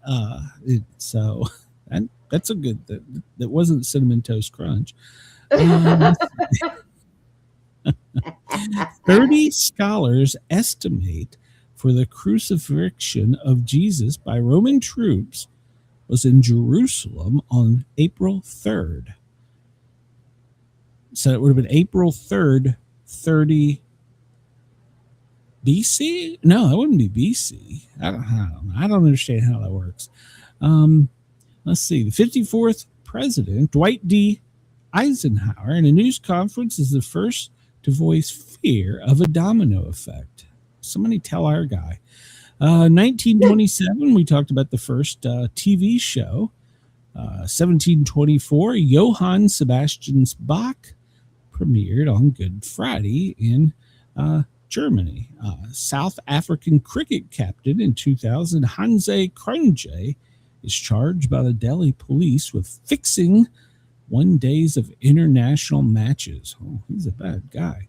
So that's a good, that wasn't Cinnamon Toast Crunch. 30 scholars estimate for the crucifixion of Jesus by Roman troops was in Jerusalem on April 3rd. So it would have been April 3rd, 30 BC? No, it wouldn't be BC. I don't understand how that works. Let's see. The 54th president, Dwight D. Eisenhower, in a news conference, is the first to voice fear of a domino effect. Somebody tell our guy. 1927, we talked about the first TV show. 1724, Johann Sebastian Bach premiered on Good Friday in Germany. South African cricket captain in 2000, Hanze Cronje, is charged by the Delhi police with fixing 1 days of international matches. Oh, he's a bad guy.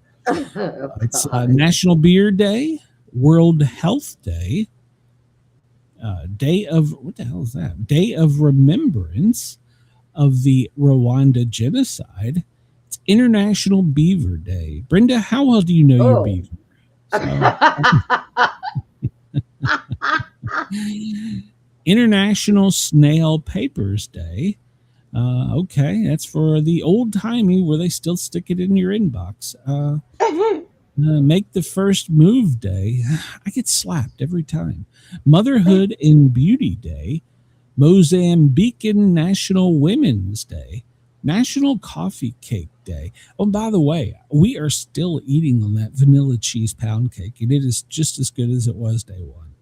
It's National Beer Day, World Health Day, Day of, what the hell is that? Day of Remembrance of the Rwanda genocide. It's International Beaver Day. Brenda, how well do you know your beaver? International Snail Papers Day. Okay, that's for the old timey where they still stick it in your inbox. Make the First Move Day. I get slapped every time. Motherhood and Beauty Day. Mozambican National Women's Day. National Coffee Cake Day. Oh, by the way, we are still eating on that vanilla cheese pound cake, and it is just as good as it was day one.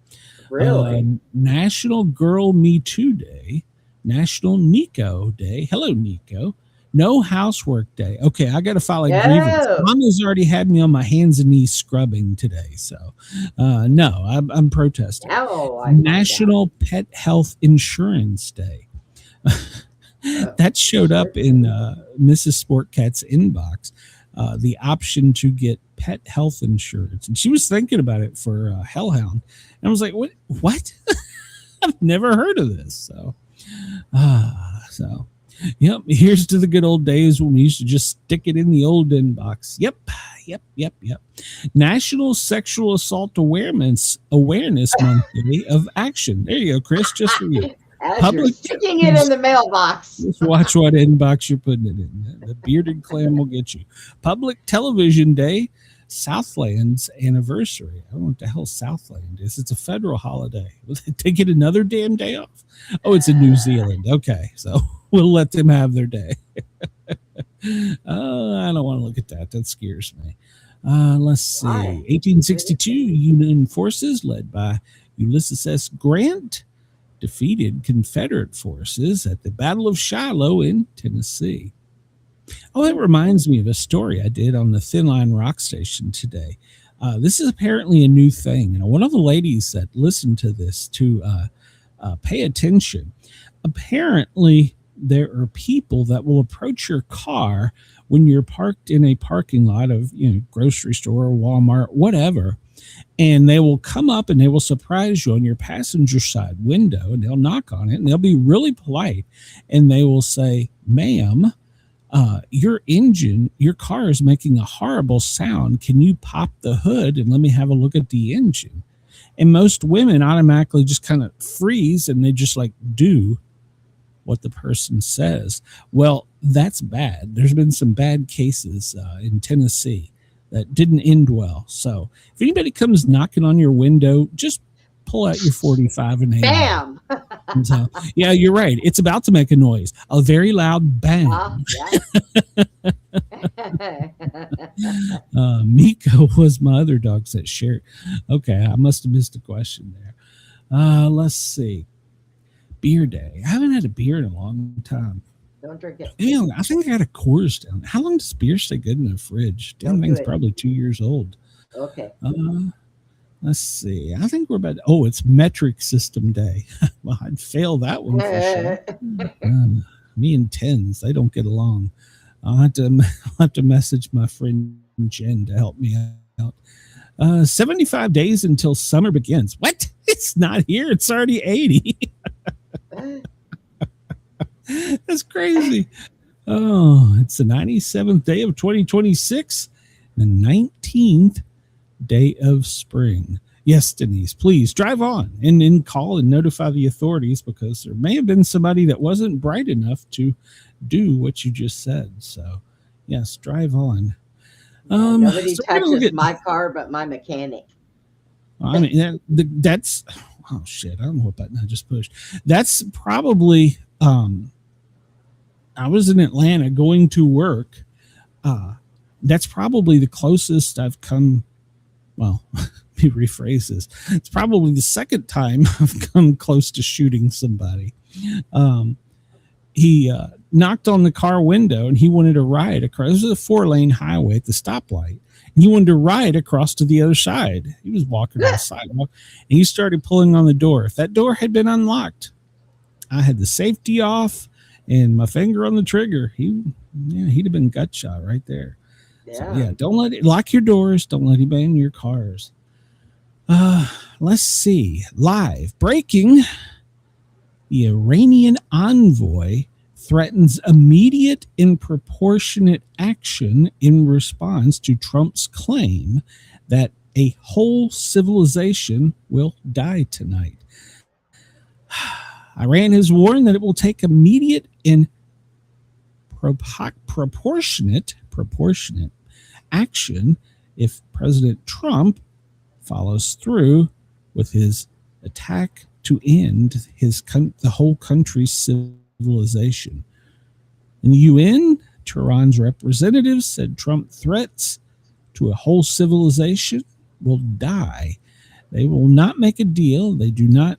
Really? National Girl Me Too Day. National Nico Day. Hello, Nico. No Housework Day. Okay, I got to file a grievance. Mama's already had me on my hands and knees scrubbing today, so no, I'm protesting. National Pet Health Insurance Day. That showed up in Mrs. Sportcat's inbox. The option to get pet health insurance, and she was thinking about it for Hellhound, and I was like, "What? I've never heard of this." So, yep. Here's to the good old days when we used to just stick it in the old inbox. Yep. National Sexual Assault Awareness Month Day of Action. There you go, Chris. Just for you. You're sticking it in the mailbox. Just watch what inbox you're putting it in. The bearded clam will get you. Public Television Day. Southland's anniversary. I don't know what the hell Southland is. It's a federal holiday. Will they take it another damn day off? Oh, it's in New Zealand. Okay, so we'll let them have their day. I don't want to look at that. That scares me. Let's see. 1862, Union forces led by Ulysses S. Grant defeated Confederate forces at the Battle of Shiloh in Tennessee. Oh, that reminds me of a story I did on the Thin Line Rock Station today. This is apparently a new thing. And one of the ladies that listened to this to pay attention. Apparently, there are people that will approach your car when you're parked in a parking lot of, grocery store, Walmart, whatever, and they will come up and they will surprise you on your passenger side window, and they'll knock on it, and they'll be really polite, and they will say, "Ma'am, your car is making a horrible sound. Can you pop the hood and let me have a look at the engine?" And most women automatically just kind of freeze, and they just like do what the person says. Well, that's bad. There's been some bad cases in Tennessee that didn't end well. So if anybody comes knocking on your window, just pull out your 45 and aim. Bam! So, yeah, you're right. It's about to make a noise. A very loud bang. Miko was my other dog that shared. Okay, I must have missed a question there. Let's see. Beer day. I haven't had a beer in a long time. Don't drink it. I think I got a Coors down. How long does beer stay good in the fridge? Damn thing's probably 2 years old. Okay. Let's see. I think we're about. Oh, it's metric system day. Well, I'd fail that one for sure. Me and tens, they don't get along. I'll have to message my friend Jen to help me out. 75 days until summer begins. What? It's not here. It's already 80. That's crazy. Oh, it's the 97th day of 2026, the 19th day of spring. Yes, Denise, please drive on and then call and notify the authorities, because there may have been somebody that wasn't bright enough to do what you just said. So, yes, drive on. Nobody touches my car but my mechanic. I mean, that's oh shit! I don't know what button I just pushed. That's probably. I was in Atlanta going to work. That's probably the closest I've come. Well, let me rephrase this. It's probably the second time I've come close to shooting somebody. He knocked on the car window and he wanted to ride across. This was a 4-lane highway at the stoplight. And he wanted to ride across to the other side. He was walking on the sidewalk and he started pulling on the door. If that door had been unlocked, I had the safety off and my finger on the trigger. He'd have been gut shot right there. Yeah. So, don't lock your doors. Don't let anybody in your cars. Let's see. Live breaking. The Iranian envoy threatens immediate and proportionate action in response to Trump's claim that a whole civilization will die tonight. Iran has warned that it will take immediate and proportionate action if President Trump follows through with his attack to end the whole country's civilization. In the UN, Tehran's representatives said Trump threats to a whole civilization will die. They will not make a deal. They do not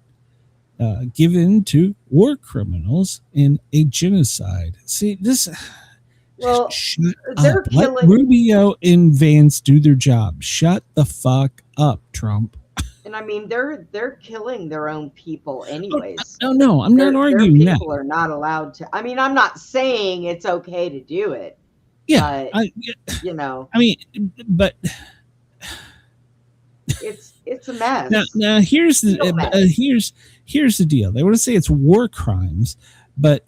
give in to war criminals and a genocide. See, this... Well, they're killing. Let Rubio and Vance do their job. Shut the fuck up, Trump. And I mean, they're killing their own people anyways. No, I'm not arguing that. People are not allowed to. I mean, I'm not saying it's okay to do it. Yeah, but, I mean, but it's a mess. Now here's the here's the deal. They want to say it's war crimes, but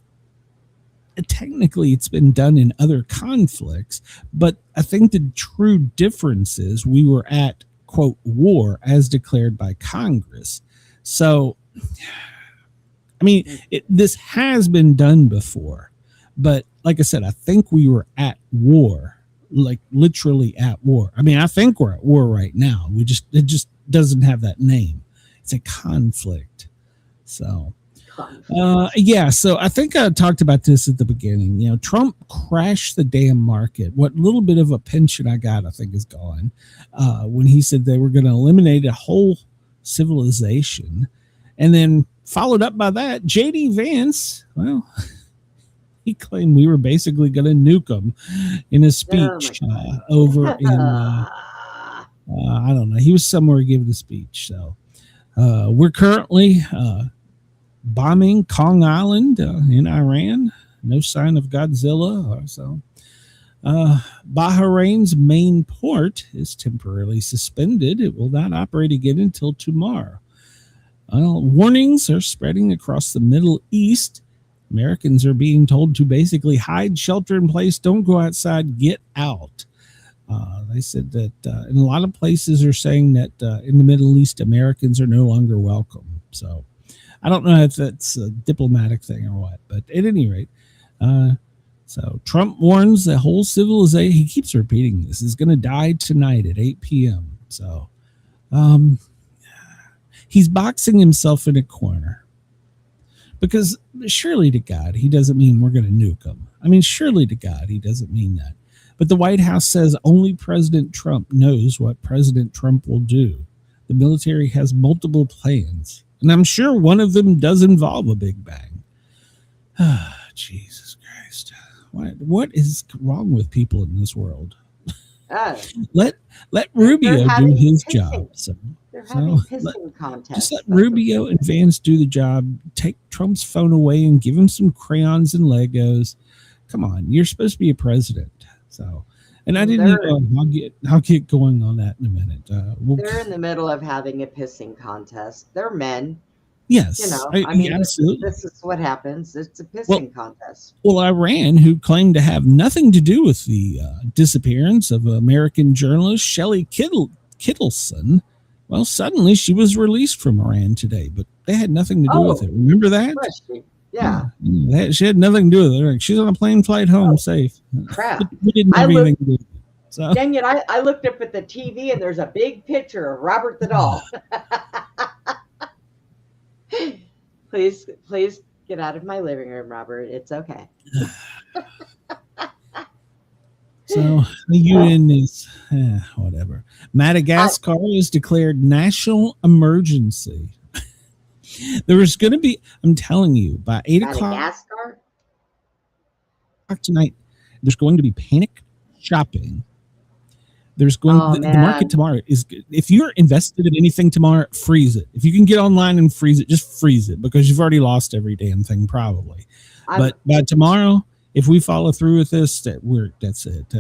technically it's been done in other conflicts. But I think the true difference is we were at, quote, war as declared by Congress. So, I mean, this has been done before. But like I said, I think we were at war, like literally at war. I mean, I think we're at war right now. It just doesn't have that name. It's a conflict. So, so I think I talked about this at the beginning. Trump crashed the damn market. What little bit of a pension I got, I think, is gone when he said they were going to eliminate a whole civilization. And then followed up by that, J.D. Vance, well, he claimed we were basically going to nuke them in a speech over in I don't know. He was somewhere giving a speech. So we're currently bombing Kong Island in Iran. No sign of Godzilla. So Bahrain's main port is temporarily suspended. It will not operate again until tomorrow. Warnings are spreading across the Middle East. Americans are being told to basically hide, shelter in place, don't go outside, get out. They said that in a lot of places are saying that in the Middle East, Americans are no longer welcome. So I don't know if that's a diplomatic thing or what, but at any rate, so Trump warns the whole civilization, he keeps repeating this, is going to die tonight at 8 p.m. So he's boxing himself in a corner. Because surely to God, he doesn't mean we're going to nuke him. I mean, surely to God, he doesn't mean that. But the White House says only President Trump knows what President Trump will do. The military has multiple plans. And I'm sure one of them does involve a Big Bang. Jesus Christ. What is wrong with people in this world? Let Rubio do his job. They're having pissing contests. Just let Rubio and Vance do the job. Take Trump's phone away and give him some crayons and Legos. Come on, you're supposed to be a president. So, and I didn't even. I'll get going on that in a minute. They're in the middle of having a pissing contest. They're men. Yes, you know. I mean, absolutely. This is what happens. It's a pissing contest. Well, Iran, who claimed to have nothing to do with the disappearance of American journalist Shelley Kittleson. Well, suddenly she was released from Iran today, but they had nothing to do with it. Remember that? Yeah. She had nothing to do with it. She's on a plane flight home safe. Crap. We didn't have anything to do with it. So. Dang it, I looked up at the TV and there's a big picture of Robert the doll. Please get out of my living room, Robert. It's okay. So the UN is whatever. Madagascar is declared national emergency. There is going to be, I'm telling you, by 8 o'clock tonight, there's going to be panic shopping. There's going the market tomorrow is, if you're invested in anything tomorrow, freeze it. If you can get online and freeze it, just freeze it, because you've already lost every damn thing probably. But by tomorrow, if we follow through with this, that's it.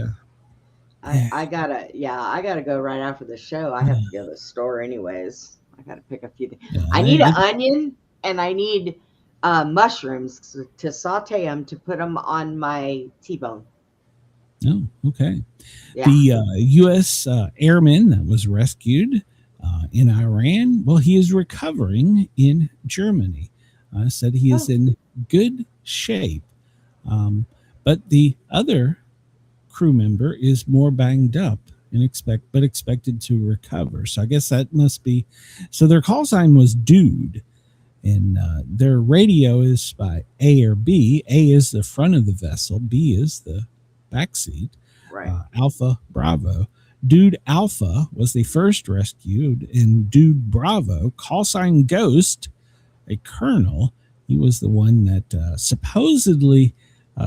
I gotta go right after the show. I have to go to the store anyways. I gotta pick a few things. I need an onion and I need mushrooms to saute them to put them on my T-bone. Oh, okay. Yeah. The U.S. airman that was rescued in Iran, well, he is recovering in Germany. Said he is in good shape. But the other crew member is more banged up and expected to recover. So I guess that must be. So their call sign was Dude, and their radio is by A or B. A is the front of the vessel. B is the back seat. Right. Alpha Bravo. Dude Alpha was the first rescued, and Dude Bravo, call sign Ghost, a colonel. He was the one that supposedly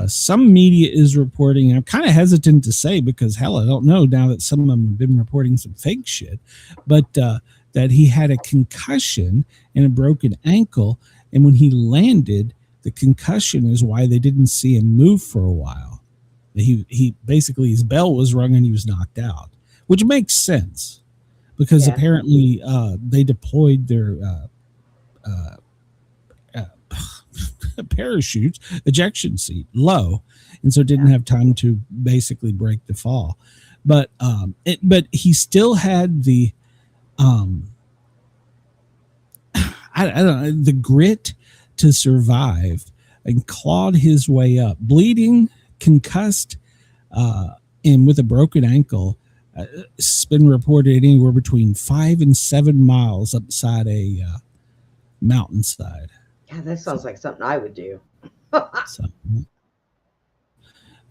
some media is reporting, and I'm kind of hesitant to say because, hell, I don't know now that some of them have been reporting some fake shit, but that he had a concussion and a broken ankle, and when he landed, the concussion is why they didn't see him move for a while. He basically, his bell was rung and he was knocked out, which makes sense because apparently they deployed their parachute ejection seat low, and so didn't have time to basically break the fall. But he still had the I don't know, the grit to survive and clawed his way up, bleeding, concussed, and with a broken ankle. It's been reported anywhere between 5 and 7 miles upside a mountainside. Yeah, that sounds like something I would do. So,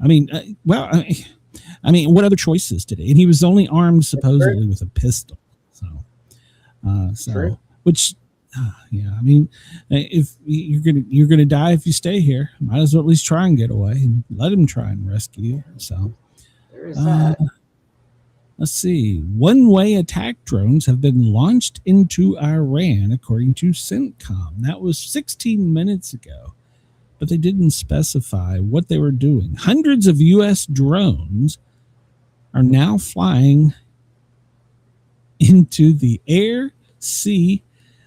I mean, what other choices today? And he was only armed supposedly with a pistol. So, which, yeah, I mean, if you're gonna die if you stay here, might as well at least try and get away and let him try and rescue you. So, there is that. Let's see. One-way attack drones have been launched into Iran, according to CENTCOM. That was 16 minutes ago, but they didn't specify what they were doing. Hundreds of U.S. drones are now flying into the air, sea.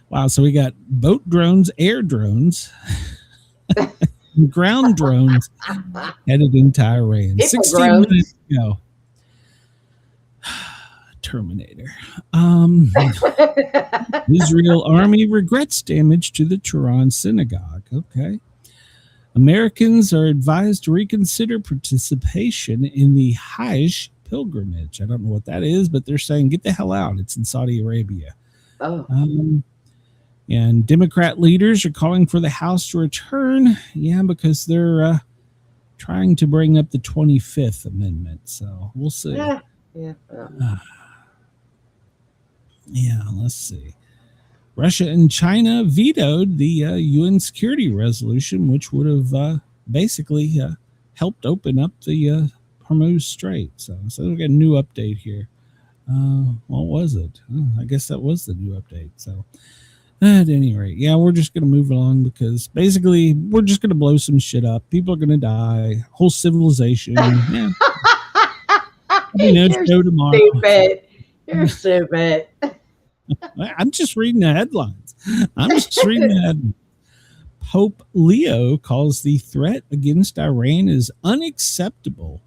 Wow, so we got boat drones, air drones, ground drones headed into Iran. People 16 drones. minutes ago. Terminator. Israel army regrets damage to the Tehran synagogue. Okay. Americans are advised to reconsider participation in the Hajj pilgrimage. I don't know what that is, but they're saying get the hell out. It's in Saudi Arabia. Oh. And Democrat leaders are calling for the House to return. Yeah, because they're trying to bring up the 25th Amendment. So we'll see. Yeah. Yeah, let's see. Russia and China vetoed the UN security resolution, which would have basically helped open up the Hormuz Strait. So we got a new update here. What was it? Oh, I guess that was the new update. So at any rate, yeah, we're just going to move along because basically we're just going to blow some shit up. People are going to die. Whole civilization. Yeah. You're Show tomorrow. stupid. You're stupid. I'm just reading the headlines. Pope Leo calls the threat against Iran is unacceptable.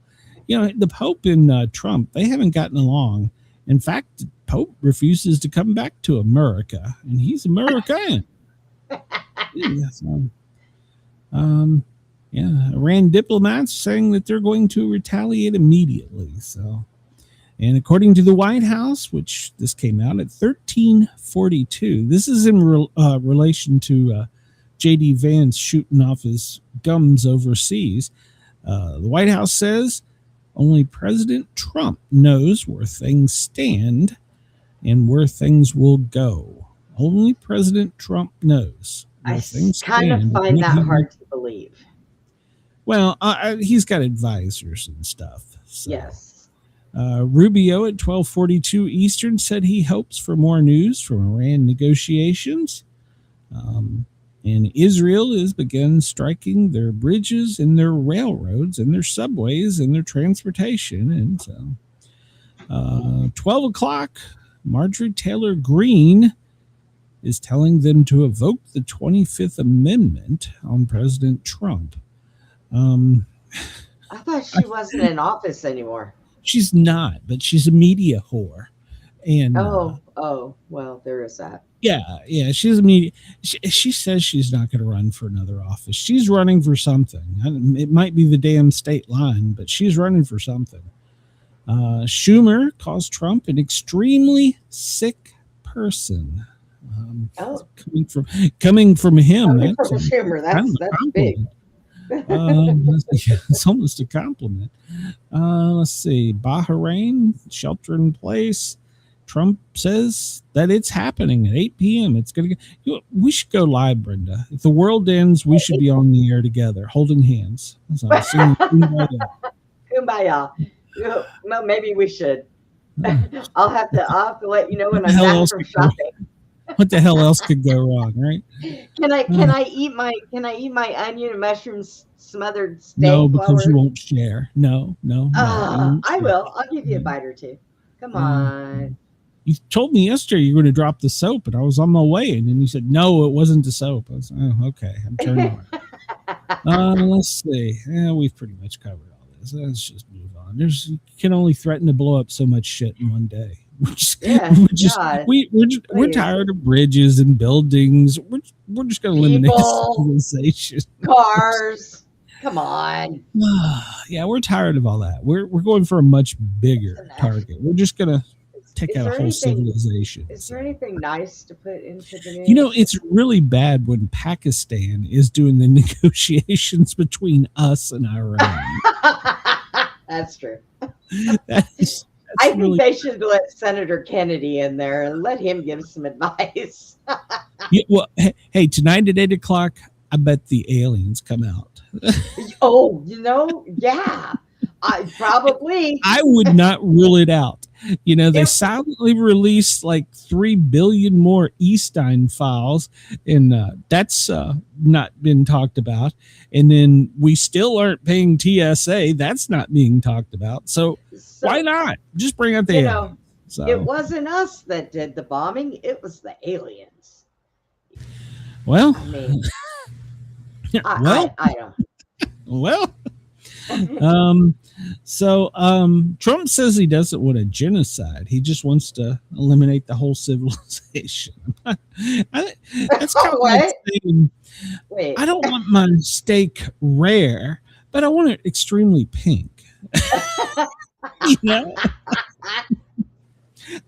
You know, the Pope and Trump, they haven't gotten along. In fact, the Pope refuses to come back to America, and he's American. Iran diplomats saying that they're going to retaliate immediately. So, and according to the White House, which this came out at 13:42, this is in relation to J.D. Vance shooting off his gums overseas. The White House says only President Trump knows where things stand and where things will go. Only President Trump knows where I things kind of stand. find that hard to believe. Well, he's got advisors and stuff. So. Yes. Rubio at 12:42 Eastern said he hopes for more news from Iran negotiations. And Israel has begun striking their bridges and their railroads and their subways and their transportation. And so 12 o'clock, Marjorie Taylor Greene is telling them to evoke the 25th Amendment on President Trump. I thought she wasn't in office anymore. She's not, but she's a media whore. And well, there is that. Yeah, she's a media. She says she's not going to run for another office. She's running for something. It might be the damn state line, but she's running for something. Schumer calls Trump an extremely sick person. Coming from him. Coming from Schumer, that's big. It's almost a compliment. Let's see. Bahrain, shelter in place. Trump says that it's happening at 8 p.m. It's going to go. We should go live, Brenda. If the world ends, we should be on the air together, holding hands. So Kumbaya. Well, maybe we should. I'll have to let you know when I'm back from shopping. What the hell else could go wrong, right? Can I eat my onion and mushrooms smothered steak? No, because you won't share. No. I will. I'll give you a bite or two. Come on. You told me yesterday you were going to drop the soap, and I was on my way, and then you said no, it wasn't the soap. I was okay. I'm turning on. Let's see. Yeah, we've pretty much covered all this. Let's just move on. You can only threaten to blow up so much shit in one day. We're tired of bridges and buildings. We're just going to eliminate civilization. Cars. Come on. Yeah, we're tired of all that. We're going for a much bigger target. We're just going to take out a whole civilization. Is there anything nice to put into the news? You know, it's really bad when Pakistan is doing the negotiations between us and Iran. That's true. I think they should let Senator Kennedy in there and let him give some advice. Yeah, well, hey, tonight at 8 o'clock, I bet the aliens come out. Oh, yeah. I would not rule it out. They It- silently released like 3 billion more Eastine files, and that's not been talked about. And then we still aren't paying TSA. That's not being talked about. So why not just bring out the aliens? So it wasn't us that did the bombing. It was the aliens. well, I mean, well, I don't. well. So Trump says he doesn't want a genocide. He just wants to eliminate the whole civilization. That's kind of like saying, Wait. I don't want my steak rare, but I want it extremely pink.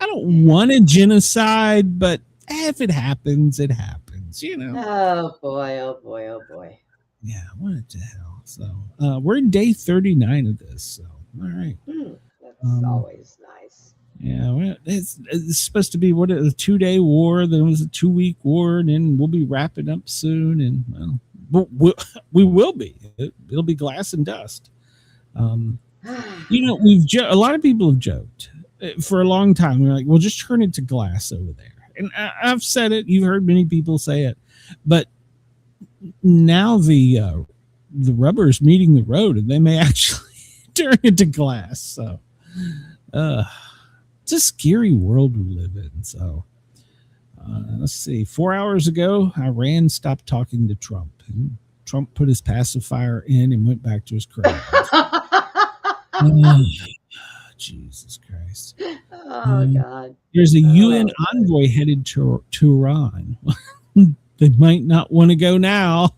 I don't want a genocide, but if it happens, it happens. Oh boy! Oh boy! Oh boy! Yeah, what the hell? So we're in day 39 of this. So all right. That's always nice. Yeah, well, it's supposed to be a 2-day war. Then it was a 2-week war, and then we'll be wrapping up soon. And we will be. It'll be glass and dust. A lot of people have joked for a long time. We're like, well, just turn it to glass over there. And I've said it. You've heard many people say it, but now the rubber is meeting the road, and they may actually turn it to glass. So, it's a scary world we live in. So, let's see. 4 hours ago, Iran stopped talking to Trump. And Trump put his pacifier in and went back to his crowd. Jesus Christ. Oh God. There's a UN envoy headed to Iran. They might not want to go now.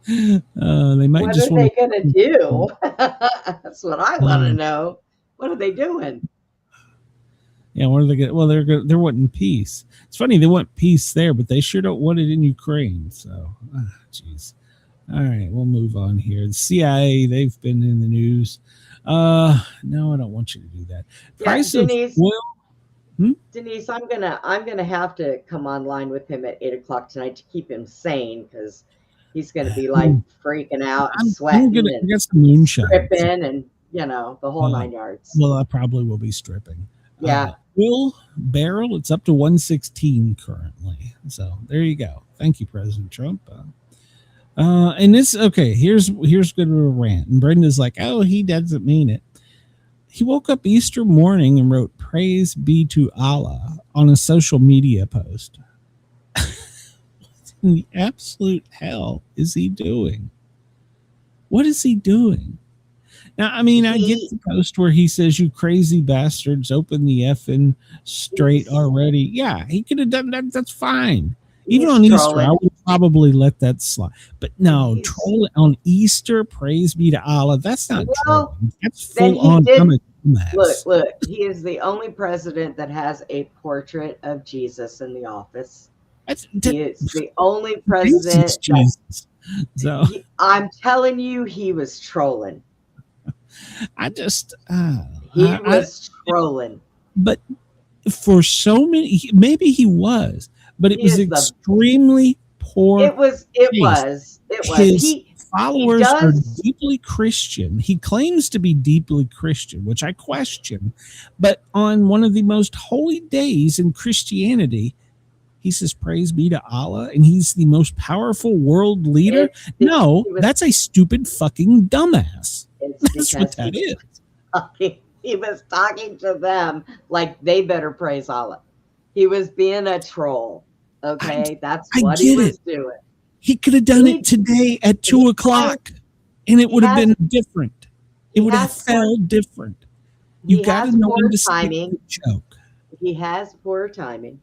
They might What just are want they gonna do? That's what I want to know. What are they doing? Yeah, what are they going? Well, they're wanting peace. It's funny they want peace there, but they sure don't want it in Ukraine. So, jeez. All right, we'll move on here. The CIA, they've been in the news. No, I don't want you to do that. Price of oil. Denise, I'm gonna have to come online with him at 8:00 tonight to keep him sane, because he's gonna be like freaking out and sweating I got some moonshine. stripping and the whole 9 yards. Well, I probably will be stripping. Yeah. Oil barrel, it's up to 116 currently. So there you go. Thank you, President Trump. And this, okay, here's good of a rant. And Brenda's like, oh, he doesn't mean it. He woke up Easter morning and wrote "Praise be to Allah" on a social media post. What in the absolute hell is he doing? What is he doing? Now, I mean, I get the post where he says, "You crazy bastards, open the effing Strait already." Yeah, he could have done that. That's fine. Even on Easter, I would probably let that slide. But no, troll on Easter, praise be to Allah. That's not trolling. That's full on. Look, he is the only president that has a portrait of Jesus in the office. He is the only president. So I'm telling you, he was trolling. He was trolling. But for so many, maybe he was. But it was extremely poor. It was. His followers are deeply Christian. He claims to be deeply Christian, which I question. But on one of the most holy days in Christianity, he says, "Praise be to Allah," and he's the most powerful world leader. That's a stupid fucking dumbass. That's what that is. He was talking to them like they better praise Allah. He was being a troll. Okay, that's what he was doing. He could have done it today at 2:00, and it would have been different. It would have felt different. You got to know when to stick the joke. He has poor timing.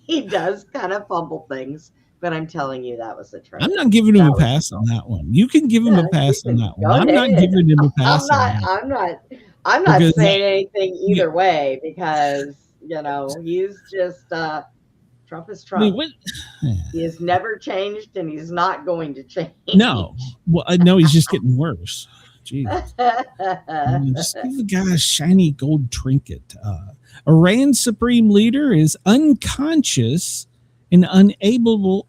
He does kind of fumble things, but I'm telling you, that was a troll. I'm not giving him a pass on that one. You can give him a pass on that one. I'm not giving him a pass on that. I'm not saying anything either way, because he's just Trump is Trump. He has never changed, and he's not going to change. No, well, no, he's just getting worse. Jeez. Just give the guy a shiny gold trinket. Iran's supreme leader is unconscious and unable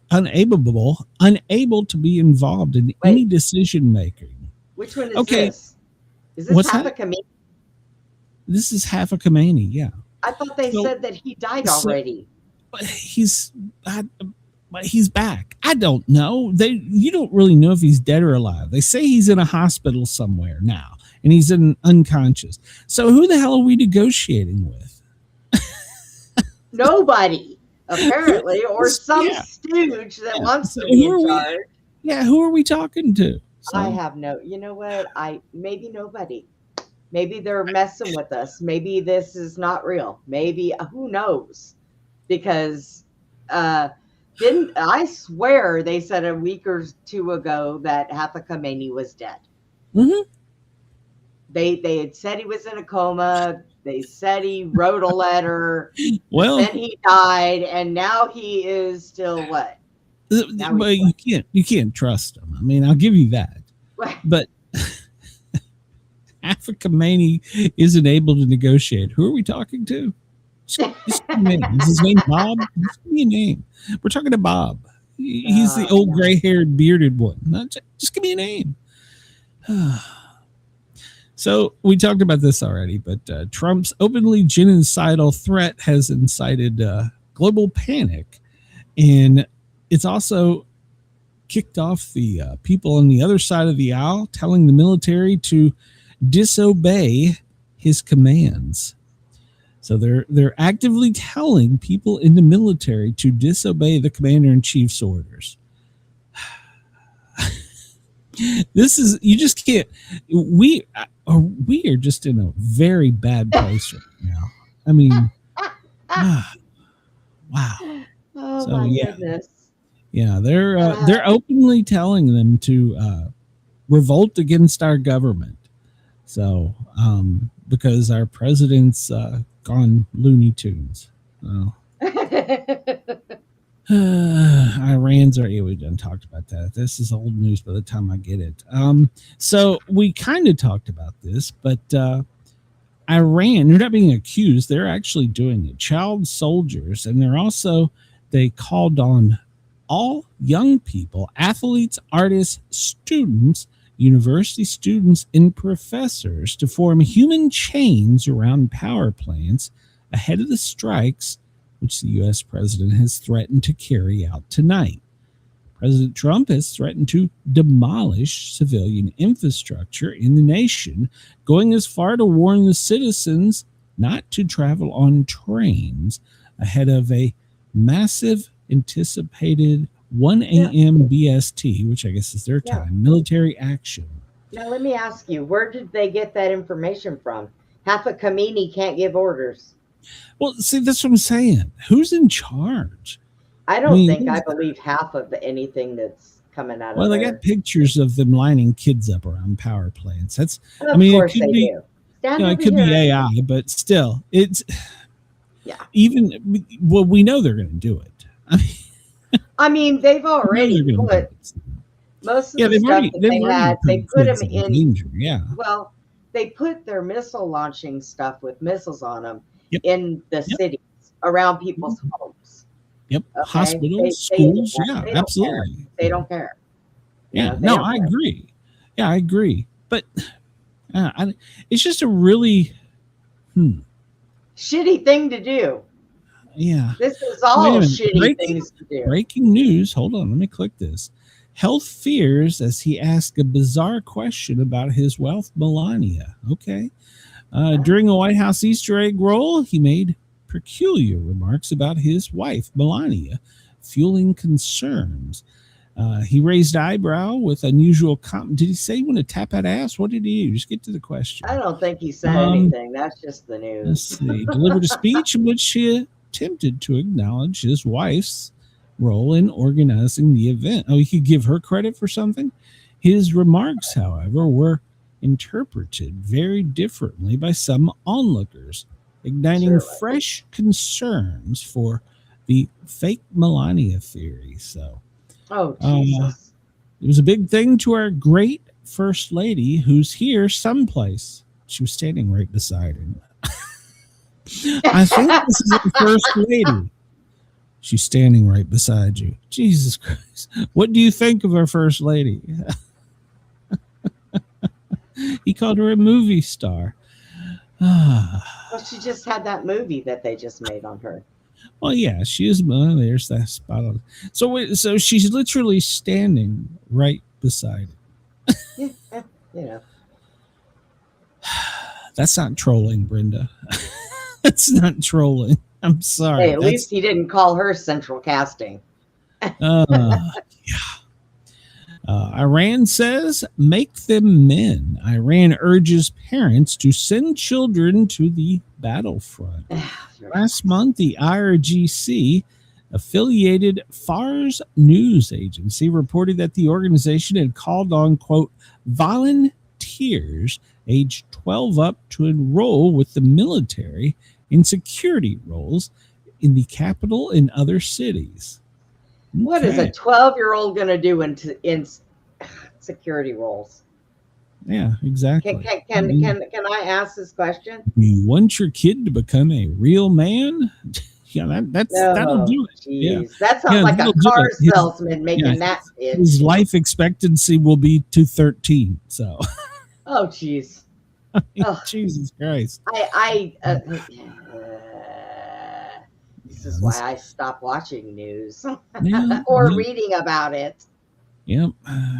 to be involved in any decision making. Which one is this? Is this half a comedian? This is half a Khomeini, yeah. I thought they said that he died already. But he's back. I don't know. You don't really know if he's dead or alive. They say he's in a hospital somewhere now, and he's unconscious. So who the hell are we negotiating with? Nobody, apparently, or some stooge that wants to be in charge. Who are we talking to? So, I have you know what? Maybe nobody. Maybe they're messing with us. Maybe this is not real. Maybe, who knows? Because didn't I swear they said a week or two ago that half a Khomeini was dead. Mm-hmm. They had said he was in a coma. They said he wrote a letter. Well, then he died, and now he is still what? Well, you can't trust him. I mean, I'll give you that. But half a Khomeini isn't able to negotiate. Who are we talking to? Just give me a name. Is his name Bob? Just give me a name. We're talking to Bob. He's the old gray-haired, bearded one. Just give me a name. So we talked about this already, but Trump's openly genocidal threat has incited global panic, and it's also kicked off the people on the other side of the aisle, telling the military to disobey his commands. So they're actively telling people in the military to disobey the commander-in-chief's orders. This is, you just can't. We are just in a very bad place right now. I mean, wow. Oh So, my yeah. goodness. Yeah, they're openly telling them to revolt against our government. So, because our president's gone Looney Tunes. Oh. Iran's already, we done talked about that. This is old news by the time I get it. So we kind of talked about this, but Iran, they're not being accused. They're actually doing it. Child soldiers, and they called on all young people, athletes, artists, students, university students, and professors to form human chains around power plants ahead of the strikes which the U.S. president has threatened to carry out tonight. President Trump has threatened to demolish civilian infrastructure in the nation, going as far to warn the citizens not to travel on trains ahead of a massive anticipated 1 a.m. BST, which I guess is their time, military action. Now, let me ask you, where did they get that information from? Half a Khomeini can't give orders. Well, see, that's what I'm saying. Who's in charge? I believe half of anything that's coming out of Well, they there. got pictures of them lining kids up around power plants. That's, Of course it could be, do. Stand it over could be here. AI, but still, it's, we know they're going to do it. I mean, they've already put most of the stuff that they had, they put them in danger. Well, they put their missile launching stuff with missiles on them in the cities around people's homes. Yep. Okay? Hospitals, schools. They Absolutely. They don't care. Yeah. You know, I agree. Yeah, I agree. But it's just a really shitty thing to do. Yeah. This is all shitty things to do. Breaking news. Hold on. Let me click this. Health fears as he asked a bizarre question about his wife, Melania. Okay. During a White House Easter egg roll, he made peculiar remarks about his wife, Melania, fueling concerns. He raised eyebrow with unusual comment. Did he say he wanted to tap that ass? What did he do? Just get to the question. I don't think he said anything. That's just the news. Let's see. Delivered a speech in which he attempted to acknowledge his wife's role in organizing the event. Oh, he could give her credit for something? His remarks, however, were interpreted very differently by some onlookers, igniting fresh concerns for the fake Melania theory. So, Jesus. It was a big thing to our great First Lady, who's here someplace. She was standing right beside him. I think this is our First Lady. She's standing right beside you. Jesus Christ. What do you think of our First Lady? He called her a movie star. Well, she just had that movie that they just made on her. Well, yeah, she is. There's that spot on. So she's literally standing right beside it. Yeah, you know. That's not trolling, Brenda. That's not trolling. I'm sorry. Hey, at least he didn't call her central casting. Yeah. Iran says, make them men. Iran urges parents to send children to the battlefront. Last month, the IRGC affiliated Fars news agency reported that the organization had called on, quote, volunteers aged 12 up to enroll with the military in security roles in the capital and other cities. What is a 12-year-old going to do in security roles? Yeah, exactly. Can I ask this question? You want your kid to become a real man? Yeah, that'll do it. Geez. Yeah. That sounds like a car His, salesman making that pitch. His life expectancy will be to 13. So. Oh, jeez. Jesus Christ. This is why I stopped watching news or reading about it. Yep.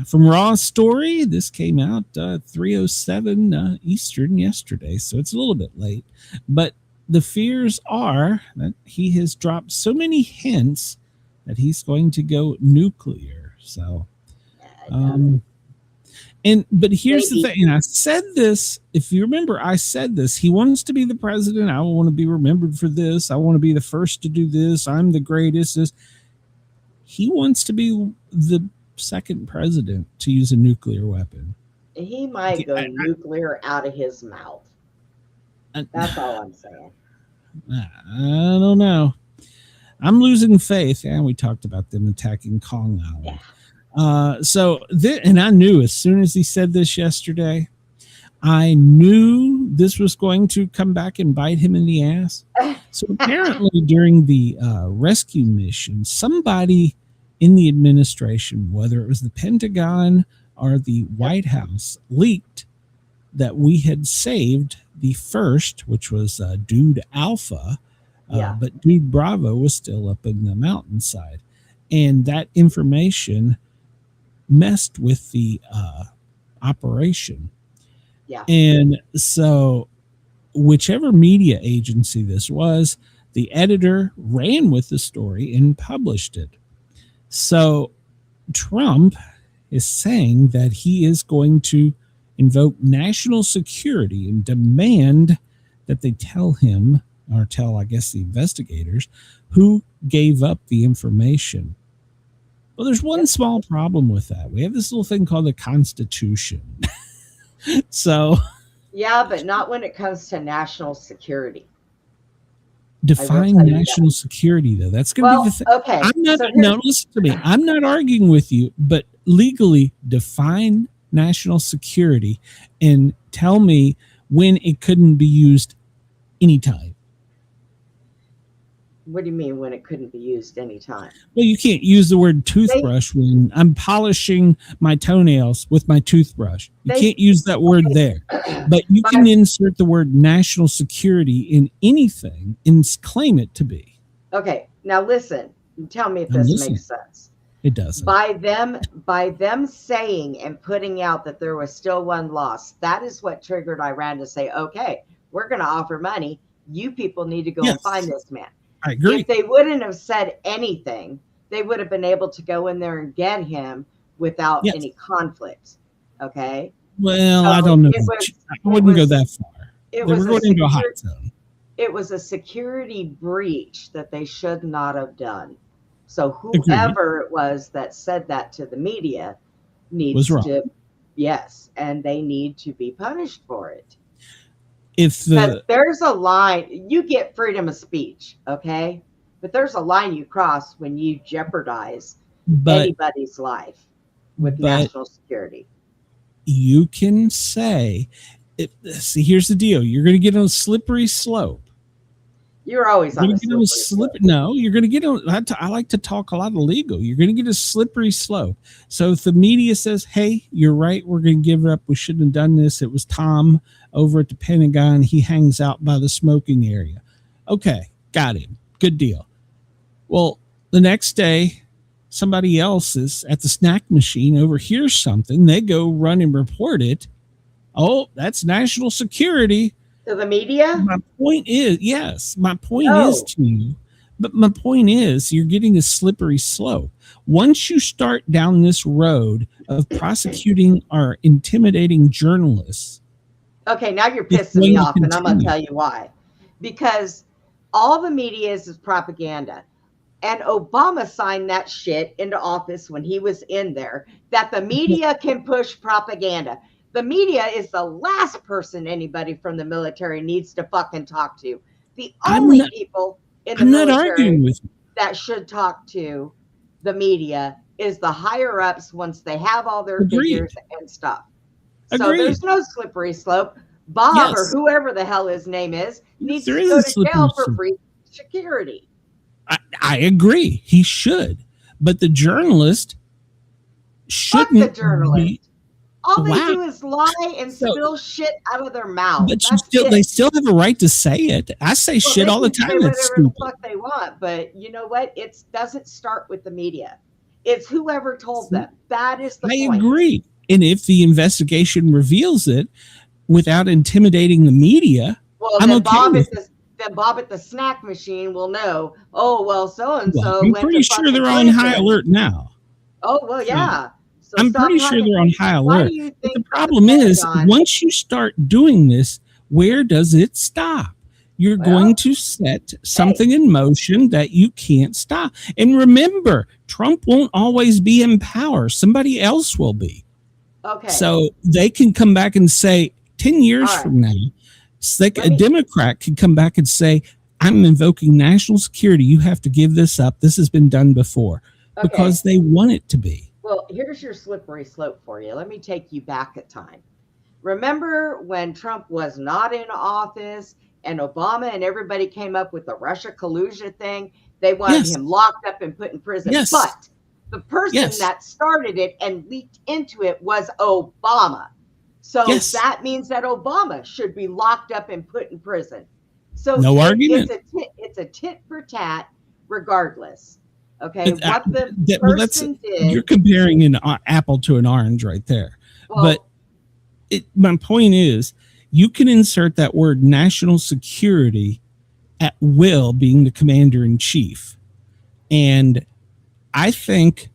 From Raw Story, this came out 3:07 Eastern yesterday, so it's a little bit late. But the fears are that he has dropped so many hints that he's going to go nuclear. So, but here's the thing, and I said this, if you remember, I said this, he wants to be the president. I want to be remembered for this. I want to be the first to do this. I'm the greatest. He wants to be the second president to use a nuclear weapon. He might go nuclear out of his mouth. That's all I'm saying. I don't know. I'm losing faith. And we talked about them attacking Kong Island. Yeah. And I knew as soon as he said this yesterday, I knew this was going to come back and bite him in the ass. So apparently during the rescue mission, somebody in the administration, whether it was the Pentagon or the White House, leaked that we had saved the first, which was Dude Alpha, but Dude Bravo was still up in the mountainside. And that information messed with the operation. Yeah. And so whichever media agency this was, the editor ran with the story and published it. So Trump is saying that he is going to invoke national security and demand that they tell him, or tell, I guess, the investigators, who gave up the information. Well, there's one small problem with that. We have this little thing called the Constitution. So. Yeah, but not when it comes to national security. Define national security, though. That's going to be the thing. Okay. Listen to me. I'm not arguing with you, but legally define national security and tell me when it couldn't be used anytime. What do you mean when it couldn't be used anytime? Well, you can't use the word toothbrush when I'm polishing my toenails with my toothbrush. You can't use that word there. But you can insert the word national security in anything and claim it to be. Okay. Now listen. Tell me if this makes sense. It doesn't. By them saying and putting out that there was still one lost, that is what triggered Iran to say, okay, we're going to offer money. You people need to go and find this man. I agree. If they wouldn't have said anything, they would have been able to go in there and get him without any conflict. Okay. Well, so I don't know. I wouldn't go that far. They were going into a hot zone. It was a security breach that they should not have done. So whoever it was that said that to the media needs to, and they need to be punished for it. There's a line, you get freedom of speech, okay? But there's a line you cross when you jeopardize anybody's life with national security. You can say, see, here's the deal. You're going to get on a slippery slope. You're always on a slippery slope. No, you're going to get on. I like to talk a lot of legal. You're going to get a slippery slope. So if the media says, hey, you're right, we're going to give it up. We shouldn't have done this. It was Tom over at the Pentagon. He hangs out by the smoking area. Okay, got him. Good deal. Well, the next day, somebody else is at the snack machine, overhears something. They go run and report it. Oh, that's national security. To the media? My point is, yes, my point is to you, but my point is you're getting a slippery slope. Once you start down this road of prosecuting or intimidating journalists. Okay, now you're pissing me off, and I'm going to tell you why. Because all the media is propaganda. And Obama signed that shit into office when he was in there, that the media can push propaganda. The media is the last person anybody from the military needs to fucking talk to. The only people in the military that should talk to the media is the higher ups once they have all their figures and stuff. So there's no slippery slope. Bob or whoever the hell his name is needs to go to jail for free security. I agree. He should. But the journalist shouldn't. Fuck the journalist. All they do is lie and spill shit out of their mouth. But they still have a right to say it. I say shit all the time. Say whatever the fuck they want, but you know what? It doesn't start with the media. It's whoever told them. That is the point. I agree. And if the investigation reveals it without intimidating the media, I'm then okay Bob at the snack machine will know. Oh well, so and so. I'm pretty sure they're on high alert now. Oh well, yeah. So I'm pretty sure they're on high alert. But the problem is, once you start doing this, where does it stop? You're going to set something in motion that you can't stop. And remember, Trump won't always be in power. Somebody else will be. Okay. So they can come back and say, 10 years from now, a Democrat can come back and say, I'm invoking national security. You have to give this up. This has been done before because they want it to be. Well, here's your slippery slope for you. Let me take you back at time. Remember when Trump was not in office and Obama and everybody came up with the Russia collusion thing? They wanted him locked up and put in prison. Yes. But the person that started it and leaked into it was Obama. So that means that Obama should be locked up and put in prison. So no argument. It's a tit for tat regardless. Okay, what the person did. You're comparing an apple to an orange right there. Well, but my point is, you can insert that word national security at will, being the commander in chief. And I think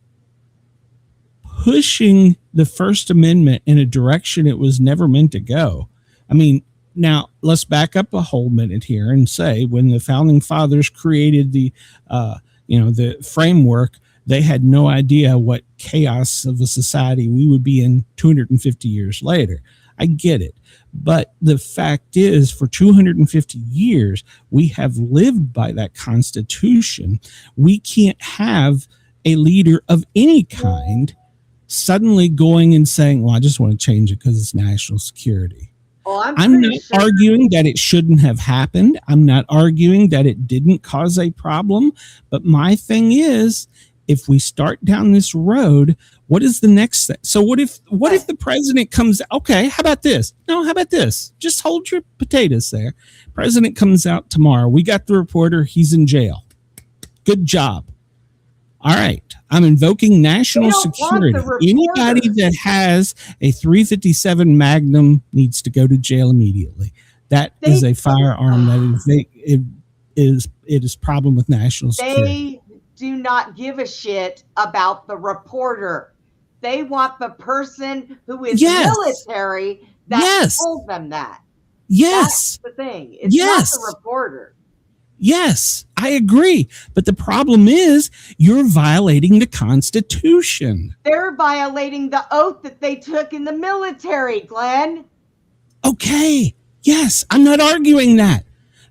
pushing the First Amendment in a direction it was never meant to go. I mean, now let's back up a whole minute here and say when the founding fathers created the framework, they had no idea what chaos of a society we would be in 250 years later. I get it. But the fact is, for 250 years, we have lived by that Constitution. We can't have a leader of any kind suddenly going and saying, well, I just want to change it because it's national security. I'm not arguing that it shouldn't have happened. I'm not arguing that it didn't cause a problem. But my thing is, if we start down this road, what is the next thing? So what if the president comes, okay, how about this? No, how about this? Just hold your potatoes there. President comes out tomorrow. We got the reporter. He's in jail. Good job. All right. I'm invoking national security. Anybody that has a 357 Magnum needs to go to jail immediately. That is a firearm that is problem with national security. They do not give a shit about the reporter. They want the person who is military that told them that. Yes. That's the thing. It's not the reporter. Yes, I agree. But the problem is you're violating the Constitution. They're violating the oath that they took in the military, Glenn. Okay. Yes, I'm not arguing that.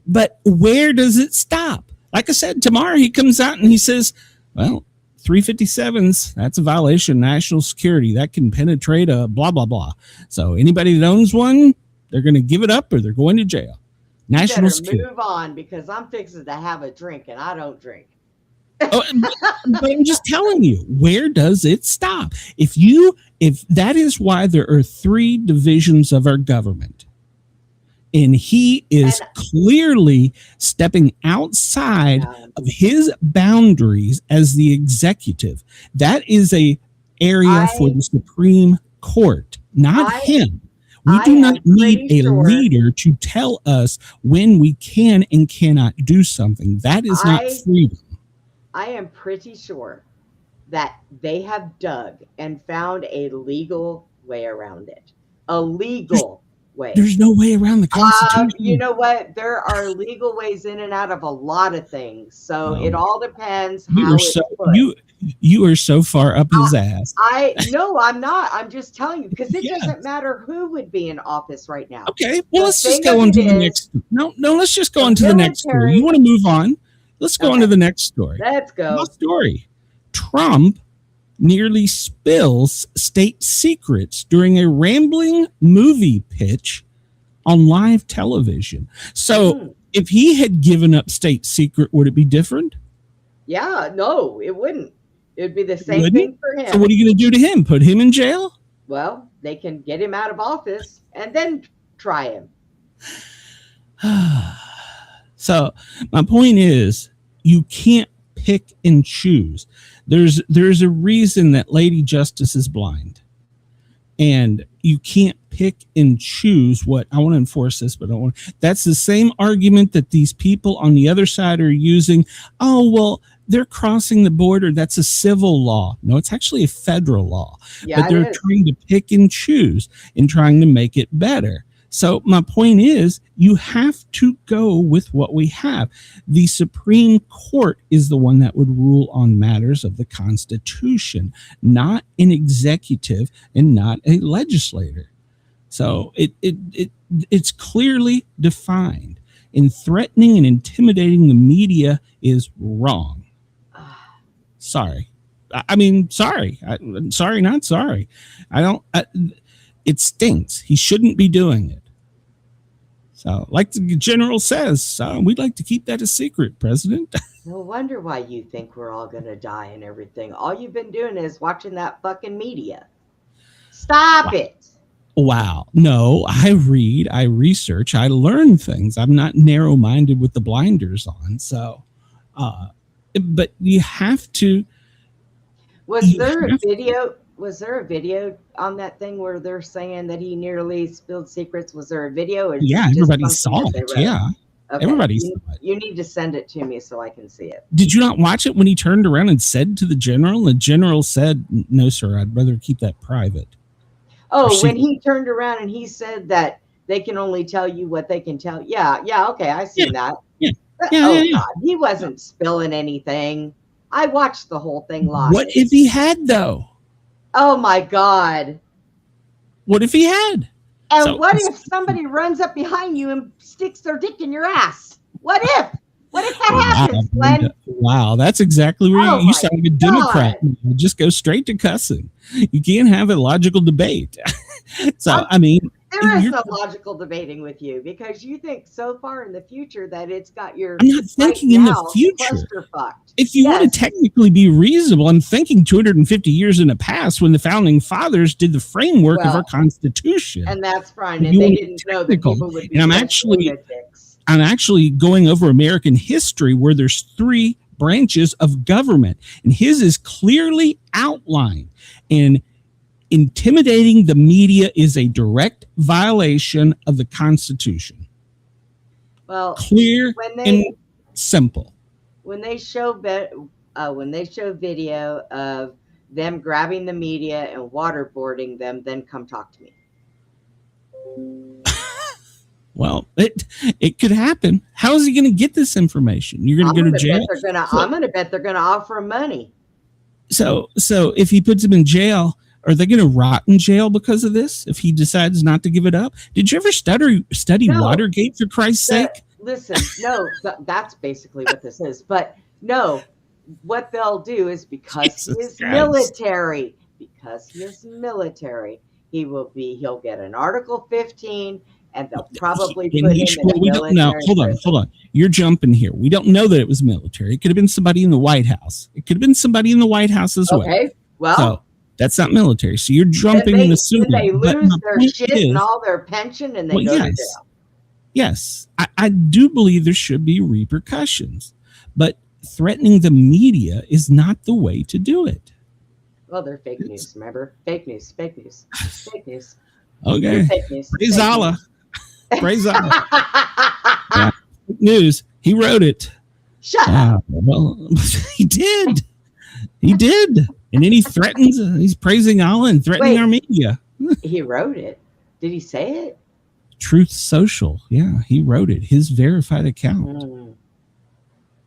But where does it stop? Like I said, tomorrow he comes out and he says, well, 357s, that's a violation of national security. That can penetrate a blah, blah, blah. So anybody that owns one, they're going to give it up or they're going to jail. National better security. move on because I'm fixing to have a drink and I don't drink. Oh, but I'm just telling you, where does it stop? If that is why there are 3 divisions of our government, and he is clearly stepping outside of his boundaries as the executive. That is a area for the Supreme Court, not him. We do not need a leader to tell us when we can and cannot do something. That is not freedom. I am pretty sure that they have dug and found a legal way around it. A legal way. There's no way around the Constitution. You know what? There are legal ways in and out of a lot of things. So it all depends how it's put. You are so far up his ass. No, I'm not. I'm just telling you because it doesn't matter who would be in office right now. Okay, well, let's just go on to the next. No, let's just go on to the next story. You want to move on? Let's go on to the next story. Let's go. What story? Trump nearly spills state secrets during a rambling movie pitch on live television. So if he had given up state secret, would it be different? Yeah, no, it wouldn't. It would be the same thing for him. So what are you going to do to him? Put him in jail? Well, they can get him out of office and then try him. So my point is, you can't pick and choose. There's a reason that Lady Justice is blind, and you can't pick and choose what I want to enforce this, but I don't want. That's the same argument that these people on the other side are using. Oh, well, they're crossing the border. That's a civil law. No, it's actually a federal law. Yeah, but they're trying to pick and choose and trying to make it better. So my point is, you have to go with what we have. The Supreme Court is the one that would rule on matters of the Constitution, not an executive and not a legislator. So it's clearly defined. And threatening and intimidating the media is wrong. Sorry. I mean, sorry. Sorry, not sorry. It stinks. He shouldn't be doing it. So, like the general says, we'd like to keep that a secret, President. No wonder why you think we're all going to die and everything. All you've been doing is watching that fucking media. Stop it. Wow. No, I read, I research, I learn things. I'm not narrow-minded with the blinders on. So, but you have to. Was there a video on that thing where they're saying that he nearly spilled secrets? Was there a video? Or yeah, everybody saw it. Yeah. Okay. Everybody saw it. You need to send it to me so I can see it. Did you not watch it when he turned around and said to the general? The general said, "No, sir, I'd rather keep that private." Oh, when he turned around and he said that they can only tell you what they can tell. Yeah, okay, I seen that. Yeah. God, he wasn't spilling anything. I watched the whole thing live. What if he had, though? Oh my God. What if he had? And what if somebody runs up behind you and sticks their dick in your ass? What if? What if that happens, Glenn? Wow, that's exactly where you sound like a Democrat. You just go straight to cussing. You can't have a logical debate. So, I mean, there is no logical debating with you because you think so far in the future that it's got your. I'm not thinking in the future. If you want to technically be reasonable, I'm thinking 250 years in the past when the founding fathers did the framework of our Constitution. And that's fine. And they didn't know that people would be. I'm actually going over American history where there's 3 branches of government, and his is clearly outlined. And intimidating the media is a direct violation of the Constitution. Well, clear and simple. When they show video of them grabbing the media and waterboarding them, then come talk to me. Well, it could happen. How is he going to get this information? You're going to go to jail? I'm going to bet they're going to offer him money. So if he puts him in jail, are they going to rot in jail because of this? If he decides not to give it up? Did you ever study Watergate, for Christ's sake? Listen, no, that's basically what this is. But no, what they'll do is because he is military, he'll get an Article 15. and they'll probably And put he him should- in a well, we don't know. military Hold on. You're jumping here. We don't know that it was military. It could have been somebody in the White House. It could have been somebody in the White House as well. Okay, well, So that's not military. So you're jumping and assuming. Then they But lose my their point shit is- and all their pension, and they Well, go to yes. jail. Yes, I do believe there should be repercussions, but threatening the media is not the way to do it. Well, they're fake news. Remember, fake news, fake news, fake news. Okay, They're fake news. praise fake Allah. news. Praise Allah. Yeah. News. He wrote it. Shut up. Well, he did. He did. And then he threatens. He's praising Allah and threatening Wait. our media. He wrote it. Did he say it? Truth Social. Yeah, he wrote it. His verified account. Mm.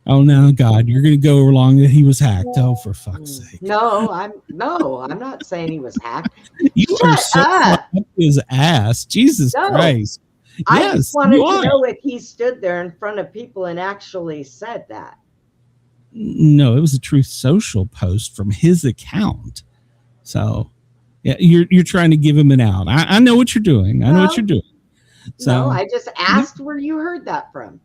Oh no, God, you're gonna go along that he was hacked. Oh, for fuck's sake. No, I'm not saying he was hacked. You are Shut so up. up his ass. Jesus No. Christ. I Yes, just wanted you to are. know if he stood there in front of people and actually said that. No, it was a Truth Social post from his account. So yeah, you're trying to give him an out. I know what you're doing. I know what No. you're doing. So No, I just asked where you heard that from.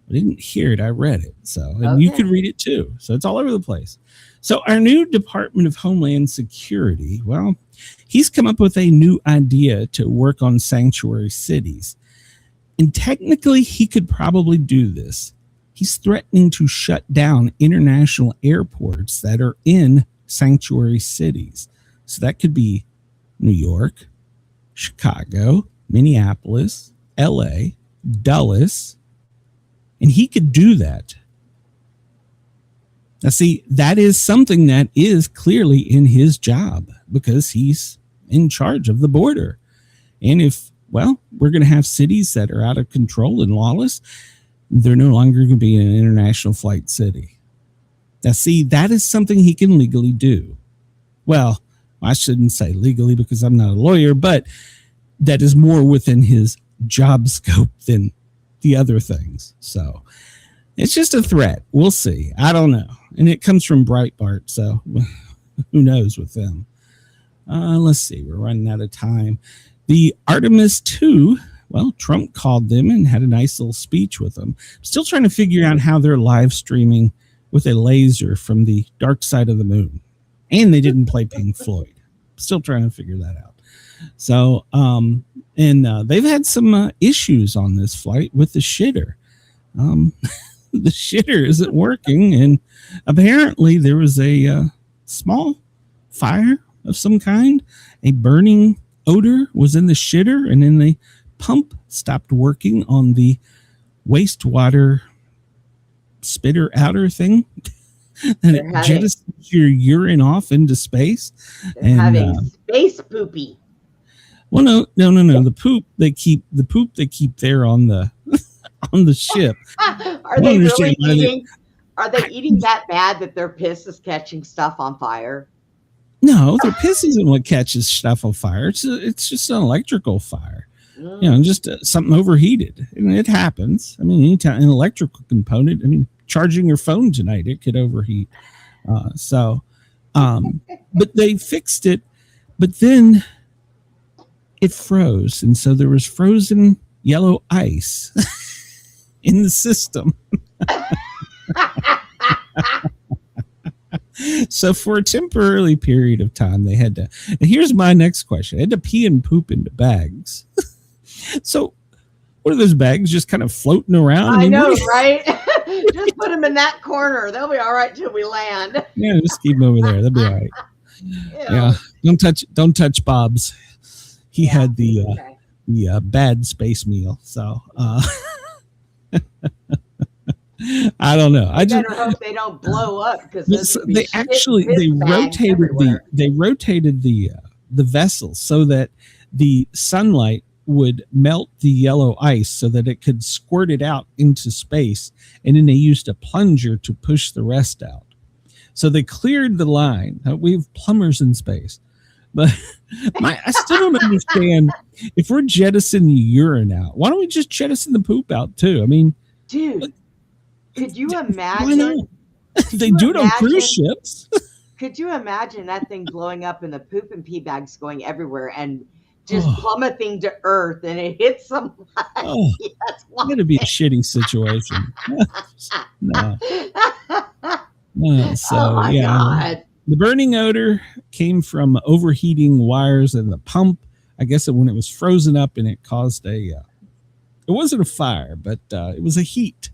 I didn't hear it. I read it. So, and you Okay. could read it too. So it's all over the place. So our new Department of Homeland Security, well, he's come up with a new idea to work on sanctuary cities. And technically he could probably do this. He's threatening to shut down international airports that are in sanctuary cities. So that could be New York, Chicago, Minneapolis, LA, Dulles, and he could do that. Now, see, that is something that is clearly in his job because he's in charge of the border. And if, well, we're going to have cities that are out of control and lawless, they're no longer going to be an international flight city. Now, see, that is something he can legally do. Well, I shouldn't say legally because I'm not a lawyer, but that is more within his job scope than the other things. So it's just a threat. We'll see. I don't know. And it comes from Breitbart. So who knows with them? Let's see. We're running out of time. The Artemis 2, well, Trump called them and had a nice little speech with them. Still trying to figure out how they're live streaming with a laser from the dark side of the moon. And they didn't play Pink Floyd. Still trying to figure that out. So, they've had some issues on this flight with the shitter. The shitter isn't working, and apparently there was a small fire of some kind. A burning odor was in the shitter, and then the pump stopped working on the wastewater spitter outer thing. And it jettisons your urine off into space. They're having space poopy. Well, no. The poop they keep there on the on the ship. Are they really eating? Are they eating that bad that their piss is catching stuff on fire? No, their piss isn't what catches stuff on fire. It's just an electrical fire. You know, just something overheated. And it happens. I mean, anytime an electrical component. I mean, charging your phone tonight, it could overheat. But they fixed it. But then it froze, and so there was frozen yellow ice in the system. So for a temporary period of time, they had to. And here's my next question: they had to pee and poop into bags. So what are those bags just kind of floating around? I know, right? Just put them in that corner. They'll be all right till we land. Yeah, just keep them over there. They'll be all right. Yeah, don't touch Bob's. He had the bad space meal. So I don't know. I better hope they don't blow up because they rotated the vessel so that the sunlight would melt the yellow ice so that it could squirt it out into space, and then they used a plunger to push the rest out. So they cleared the line. We have plumbers in space, but I still don't understand if we're jettisoning the urine out. Why don't we just jettison the poop out too? I mean, dude, could you imagine? Why not? They do it on cruise ships. Could you imagine that thing blowing up and the poop and pee bags going everywhere and just plummeting to Earth, and it hits somebody. Oh, That's it's going to be a shitty situation. No. So, oh my yeah. God. The burning odor came from overheating wires in the pump. I guess when it was frozen up and it caused it wasn't a fire, but it was a heat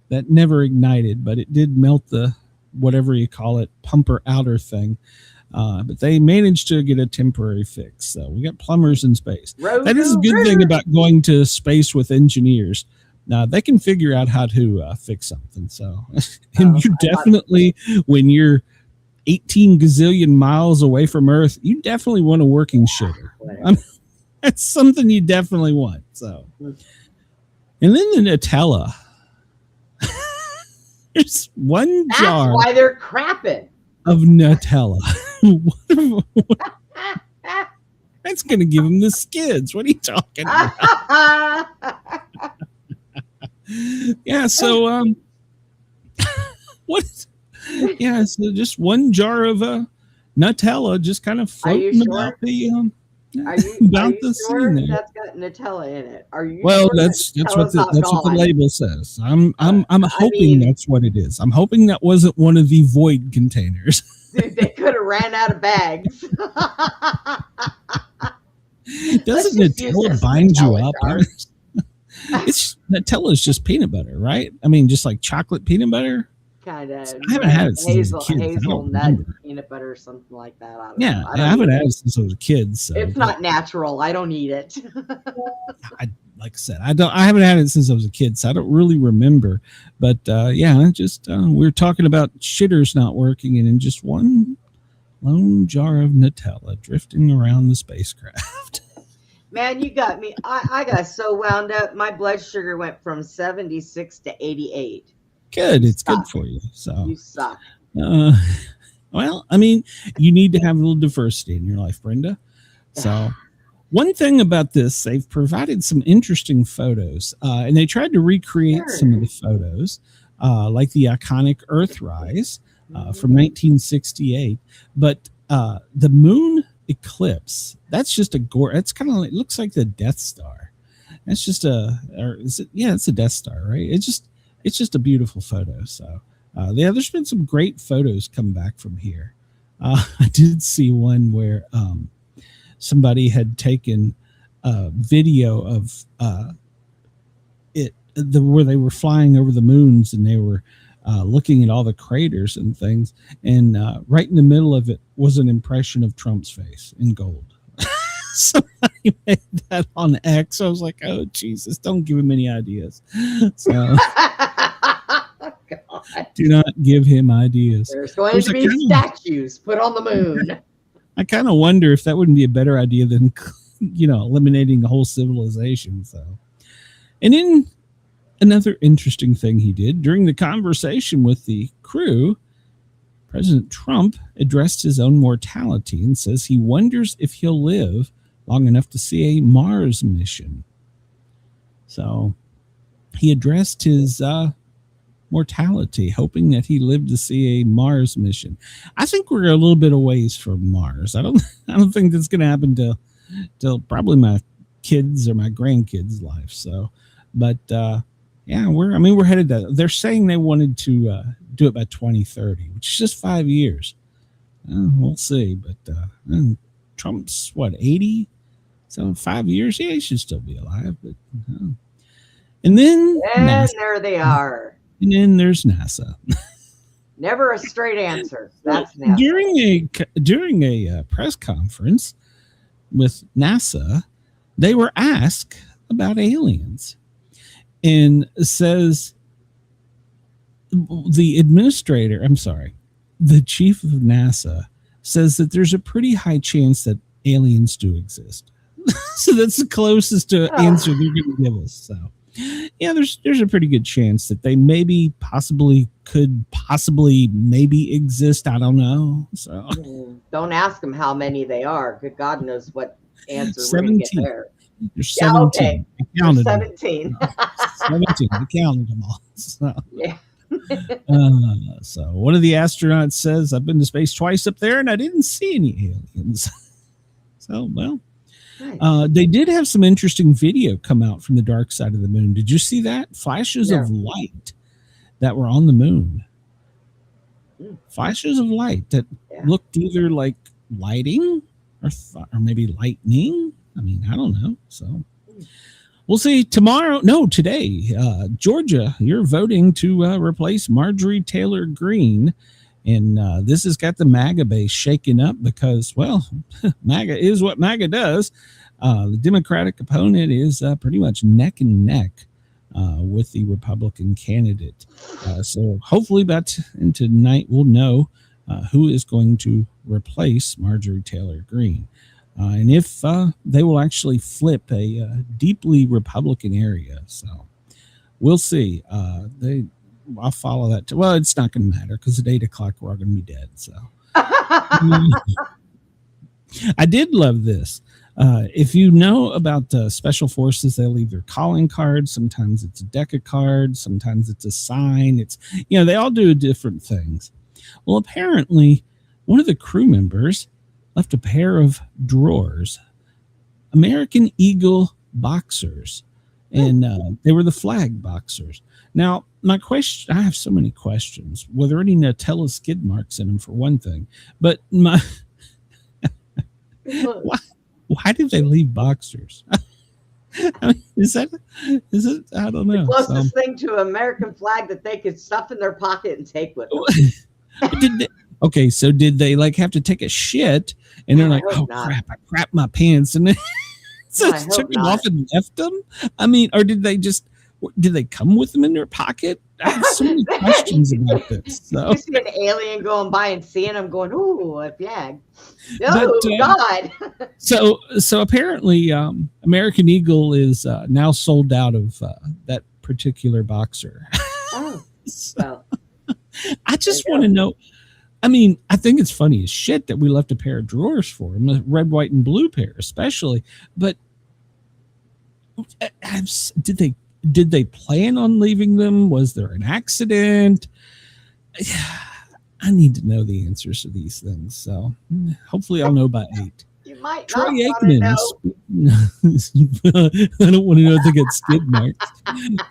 that never ignited, but it did melt the, whatever you call it, pumper outer thing. But they managed to get a temporary fix. So we got plumbers in space. That is a good thing about going to space with engineers. Now they can figure out how to fix something. So, and you definitely, when you're 18 gazillion miles away from Earth, you definitely want a working shitter. That's something you definitely want. So, and then the Nutella. There's one jar. That's why they're crapping. Of Nutella. That's going to give him the skids. What are you talking about? Yeah, so yeah, so just one jar of Nutella just kind of floating about the Are you sure scene there. that's got Nutella in it? Are you Well, sure that's what the gone? label says. I'm hoping that's what it is. I'm hoping that wasn't one of the void containers. Dude, they could have ran out of bags. Doesn't Nutella bind you up? Nutella is just peanut butter, right? I mean, just like chocolate peanut butter. Kind of. I haven't had it since I was a kid. Hazelnut peanut butter or something like that. I haven't had it since I was a kid. So it's not natural. I don't eat it. Like I said, I haven't had it since I was a kid, so I don't really remember. But we're talking about shitters not working, and in just one lone jar of Nutella drifting around the spacecraft. Man, you got me. I got so wound up. My blood sugar went from 76 to 88. Good. It's good for you. So you suck. Well, I mean, you need to have a little diversity in your life, Brenda. So one thing about this, they've provided some interesting photos, and they tried to recreate some of the photos, like the iconic Earthrise from 1968. But the moon eclipse, that's just it's kind of like, it looks like the Death Star. That's just it's a Death Star, right? It's just a beautiful photo. So there's been some great photos come back from here. I did see one where somebody had taken a video of where they were flying over the moons, and they were looking at all the craters and things, and right in the middle of it was an impression of Trump's face in gold. Somebody made that on X. I was like, oh Jesus, don't give him any ideas. So do not give him ideas. There's going to be statues put on the moon. I kind of wonder if that wouldn't be a better idea than, eliminating the whole civilization. So, and then another interesting thing he did during the conversation with the crew, President Trump addressed his own mortality and says he wonders if he'll live long enough to see a Mars mission. So he addressed his mortality, hoping that he lived to see a Mars mission. I think we're a little bit a ways from Mars. I don't think that's going to happen till probably my kids or my grandkids' life. So, but we're headed to. They're saying they wanted to do it by 2030, which is just 5 years. We'll see. But Trump's 80, so 5 years. Yeah, he should still be alive. But and then there they are. And then there's NASA. Never a straight answer. That's NASA. During a press conference with NASA, they were asked about aliens, and says the chief of NASA says that there's a pretty high chance that aliens do exist. So that's the closest to answer they're going to give us. So yeah, there's a pretty good chance that they maybe could exist. I don't know. So don't ask them how many they are. Good God knows what answer we're going to get there. There's 17. Okay. I counted 17. 17. I counted them all. So. Yeah. So one of the astronauts says, I've been to space twice up there and I didn't see any aliens. So, well, Nice. They did have some interesting video come out from the dark side of the moon. Did you see that? Flashes of light that were on the moon. Flashes of light that looked either like lighting or maybe lightning. I mean, I don't know. So we'll see tomorrow. No, today, Georgia, you're voting to replace Marjorie Taylor Greene. And this has got the MAGA base shaken up because, well, MAGA is what MAGA does. The Democratic opponent is pretty much neck and neck with the Republican candidate. So hopefully tonight we'll know who is going to replace Marjorie Taylor Greene. And if they will actually flip a deeply Republican area. So we'll see. I'll follow that. Well, it's not going to matter because at 8 o'clock we're all going to be dead. So I did love this. If you know about special forces, they'll leave their calling cards. Sometimes it's a deck of cards. Sometimes it's a sign. It's, they all do different things. Well, apparently one of the crew members left a pair of drawers, American Eagle boxers, and they were the flag boxers. Now, my question, I have so many questions. Were there any Nutella skid marks in them, for one thing? But why did they leave boxers? I mean, is it? I don't know. The closest thing to an American flag that they could stuff in their pocket and take with them. Okay, so did they have to take a shit and they're like, oh crap, I crapped my pants and then so took them off and left them? I mean, or did they come with them in their pocket? I have so many questions about this. So. You see an alien going by and seeing them going, ooh, a flag. Oh, God. So apparently American Eagle is now sold out of that particular boxer. Oh, well. I just want to know. I mean, I think it's funny as shit that we left a pair of drawers for him, a red, white, and blue pair, especially. But did they plan on leaving them? Was there an accident? I need to know the answers to these things. So hopefully I'll know by 8. You might Troy not Aikman. I don't want to know if they get skid marks.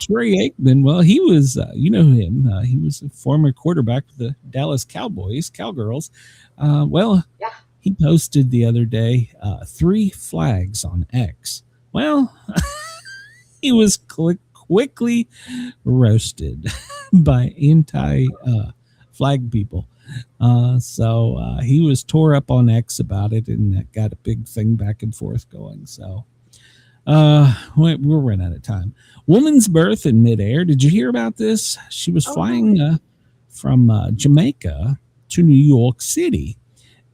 Troy Aikman, well, he was, you know him. He was a former quarterback of the Dallas Cowgirls. He posted the other day 3 flags on X. Well, he was quickly roasted by anti-flag people. So he was tore up on X about it and got a big thing back and forth going. So we're running out of time. Woman's birth in midair. Did you hear about this? She was flying from Jamaica to New York City.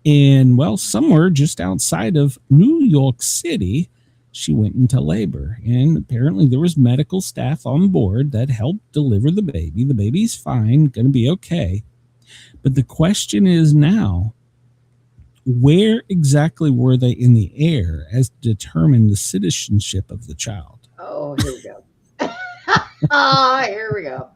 And, well, somewhere just outside of New York City, she went into labor. And apparently there was medical staff on board that helped deliver the baby. The baby's fine, going to be okay. But the question is now, where exactly were they in the air as to determine the citizenship of the child? Oh, here we go. Here we go.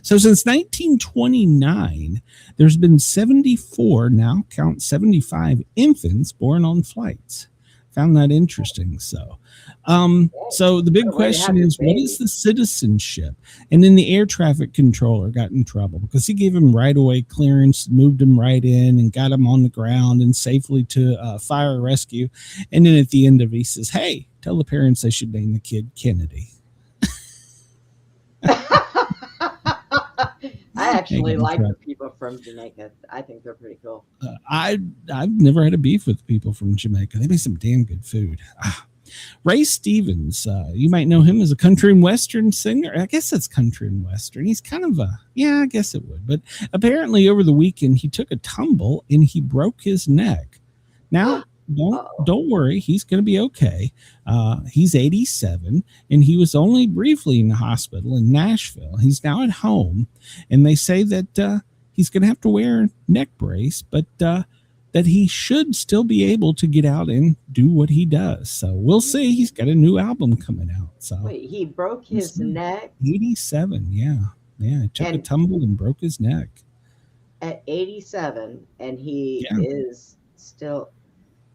So since 1929, there's been 74, now count 75 infants born on flights. Found that interesting. So the big question is, what is the citizenship? And then the air traffic controller got in trouble because he gave him right away clearance, moved him right in and got him on the ground and safely to fire rescue. And then at the end of it, he says, hey, tell the parents they should name the kid Kennedy. I actually like the people from Jamaica. I think they're pretty cool. I've never had a beef with people from Jamaica. They make some damn good food. Ray Stevens, you might know him as a country and western singer. I guess it's country and western. He's kind of I guess it would. But apparently over the weekend, he took a tumble and he broke his neck. Now, don't worry. He's going to be okay. He's 87 and he was only briefly in the hospital in Nashville. He's now at home and they say that he's going to have to wear a neck brace, but that he should still be able to get out and do what he does. So we'll see. He's got a new album coming out. So wait, he broke his neck? 87. Yeah. He took a tumble and broke his neck. At 87 and he is still...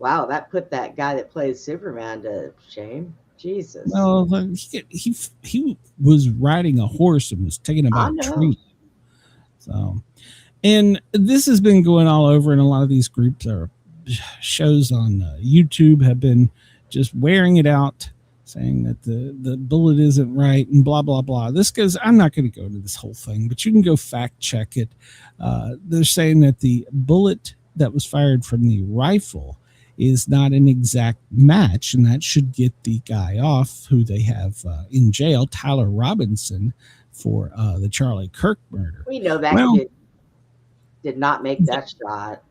Wow, that put that guy that plays Superman to shame. Jesus. Well, he was riding a horse and was taken I about a know. tree. So, and this has been going all over, and a lot of these groups or shows on YouTube have been just wearing it out, saying that the bullet isn't right and blah blah blah. This goes. I'm not going to go into this whole thing, but you can go fact check it. They're saying that the bullet that was fired from the rifle is not an exact match, and that should get the guy off who they have in jail, Tyler Robinson, for the Charlie Kirk murder. We know that Well, kid did not make that shot.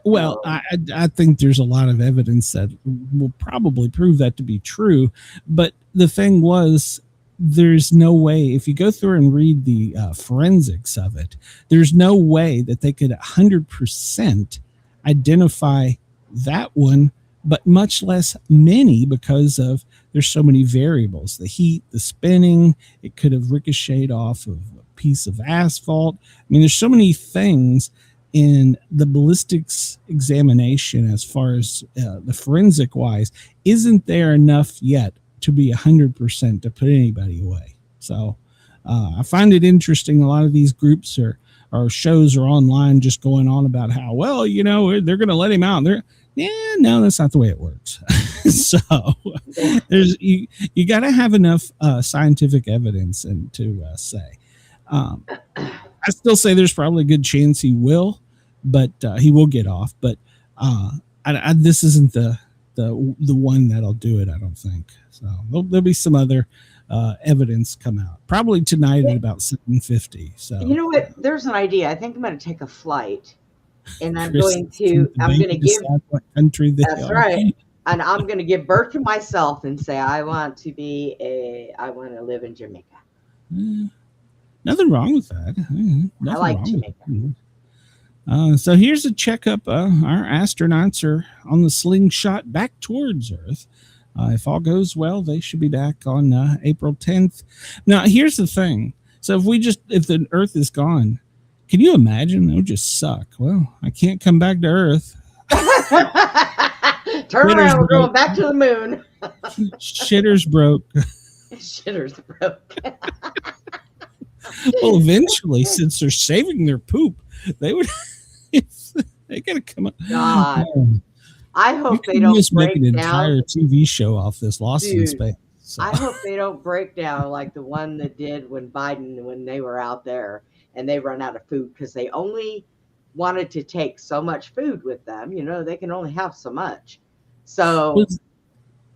Well, No. I think there's a lot of evidence that will probably prove that to be true. But the thing was, there's no way, if you go through and read the forensics of it, there's no way that they could 100% identify that one, but much less many, because of there's so many variables. The heat, the spinning, it could have ricocheted off of a piece of asphalt. I mean, there's so many things in the ballistics examination as far as the forensic wise. Isn't there enough yet to be 100% to put anybody away? So I find it interesting. A lot of these groups or shows are online just going on about how, well, you know, they're going to let him out. No, that's not the way it works. So there's you got to have enough scientific evidence and to say. I still say there's probably a good chance he will, but he will get off. But this isn't the one that'll do it, I don't think. So there'll be some other evidence come out probably tonight at about 7:50. So You know what? There's an idea. I think I'm going to take a flight, and I'm Chris, going to give. decide what country they That's are. right. And I'm going to give birth to myself and say I want to live in Jamaica. Nothing wrong with that. Nothing I like wrong with Jamaica. it. So here's a checkup. Our astronauts are on the slingshot back towards Earth. If all goes well, they should be back on April 10th. Now, here's the thing. So if the Earth is gone, can you imagine? It would just suck. Well, I can't come back to Earth. Turn Twitter's around. We're going broke. back to the moon. Shitter's broke. Shitter's broke. Well, eventually, since they're saving their poop, they would. They gotta come up. God. I You hope they can don't just make break an down. entire TV show off this Lost in Dude, Space. So. I hope they don't break down like the one that did when they were out there and they run out of food because they only wanted to take so much food with them. You know, they can only have so much. So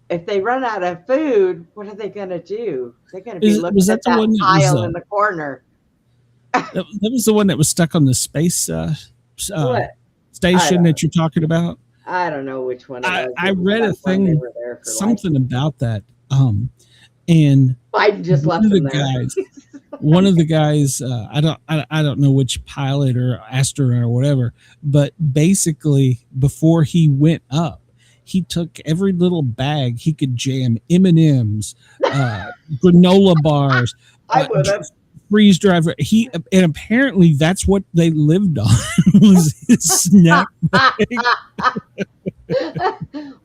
if they run out of food, what are they going to do? They're going to be looking at that pile in the corner. That was the one that was stuck on the space What? station that you're talking about. I don't know which one it was. I It was read that a one they thing, were there for something about that. And Biden just left them there. One of the guys, I don't know which pilot or astronaut or whatever, but basically before he went up, he took every little bag he could jam M&Ms, granola bars, I would have. freeze driver. And apparently that's what they lived on was his snack bag.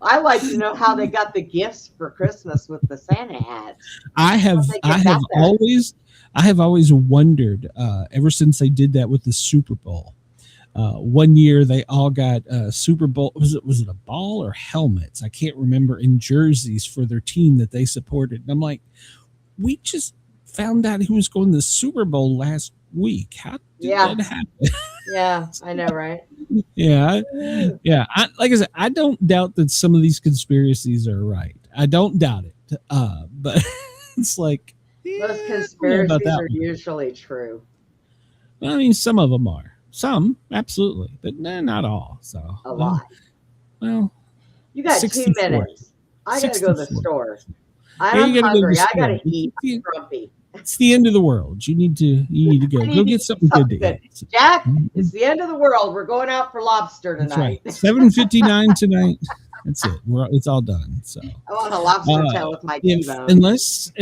I like to know how they got the gifts for Christmas with the Santa hats. I have always wondered ever since they did that with the Super Bowl. One year they all got Super Bowl. Was it a ball or helmets? I can't remember, in jerseys for their team that they supported. And I'm like, we just found out who was going to the Super Bowl last week. How did that happen? Yeah, I know, right? Yeah. Like I said, I don't doubt that some of these conspiracies are right. I don't doubt it. But it's like, Those conspiracies are usually true. I mean, some of them are. Some, absolutely, but not all. So A lot. Well, You got 64. 2 minutes. I gotta go to the 64. store. Yeah, I'm you gotta go to hungry. the I store. gotta eat. I'm grumpy. It's the end of the world. You need to go. I need Go to get eat something good to something eat. Jack, it's the end of the world. We're going out for lobster That's tonight. right. 7:59 tonight. That's it. It's all done. So I want a lobster tail with my T-bone. unless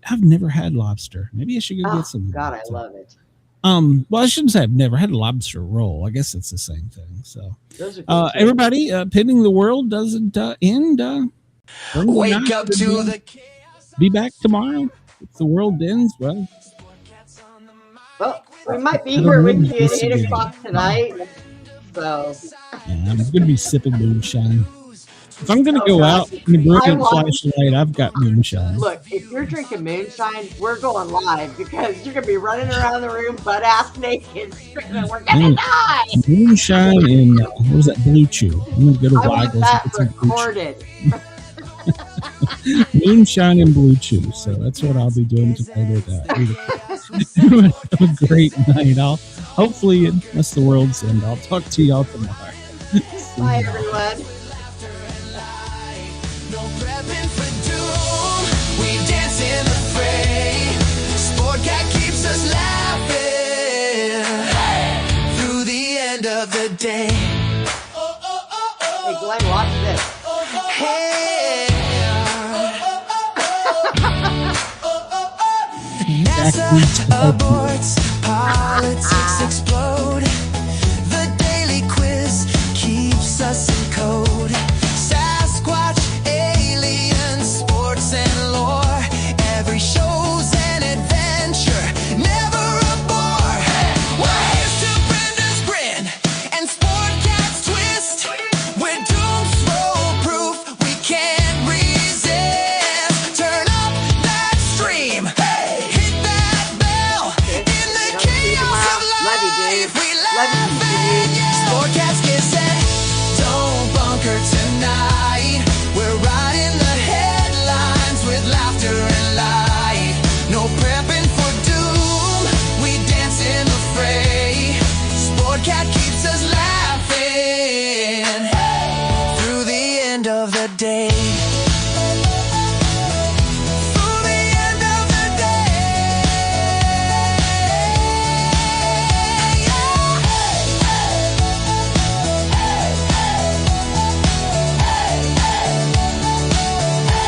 I've never had lobster. Maybe I should go Oh, get some. God, I love it. Well, I shouldn't say I've never had a lobster roll. I guess it's the same thing. So, Those are good too. everybody, pitting the world doesn't end. Wake up to the chaos. Be back tomorrow. If the world ends, well, Well, we might be I don't here know with if you this at 8 will be- o'clock tonight. So, yeah, I'm going to be sipping moonshine. If I'm going to Oh, go God. out in the I brilliant want- flashlight, I've got moonshine. look, if you're drinking moonshine, we're going live because you're going to be running around the room butt ass naked screaming, we're going to die. Moonshine and what was that? Blue Chew. I'm going to go to I want Weigel's that and get some Blue recorded. Chew. Moonshine and Blue Chew. So that's what I'll be doing tonight. Everyone have a great night. Hopefully, unless the world's end, I'll talk to y'all tomorrow. Bye, everyone. No prepping for doom. We dance in the fray. Sportcat keeps us laughing through the end of the day. Hey, Glenn, watch this. Hey. NASA aborts.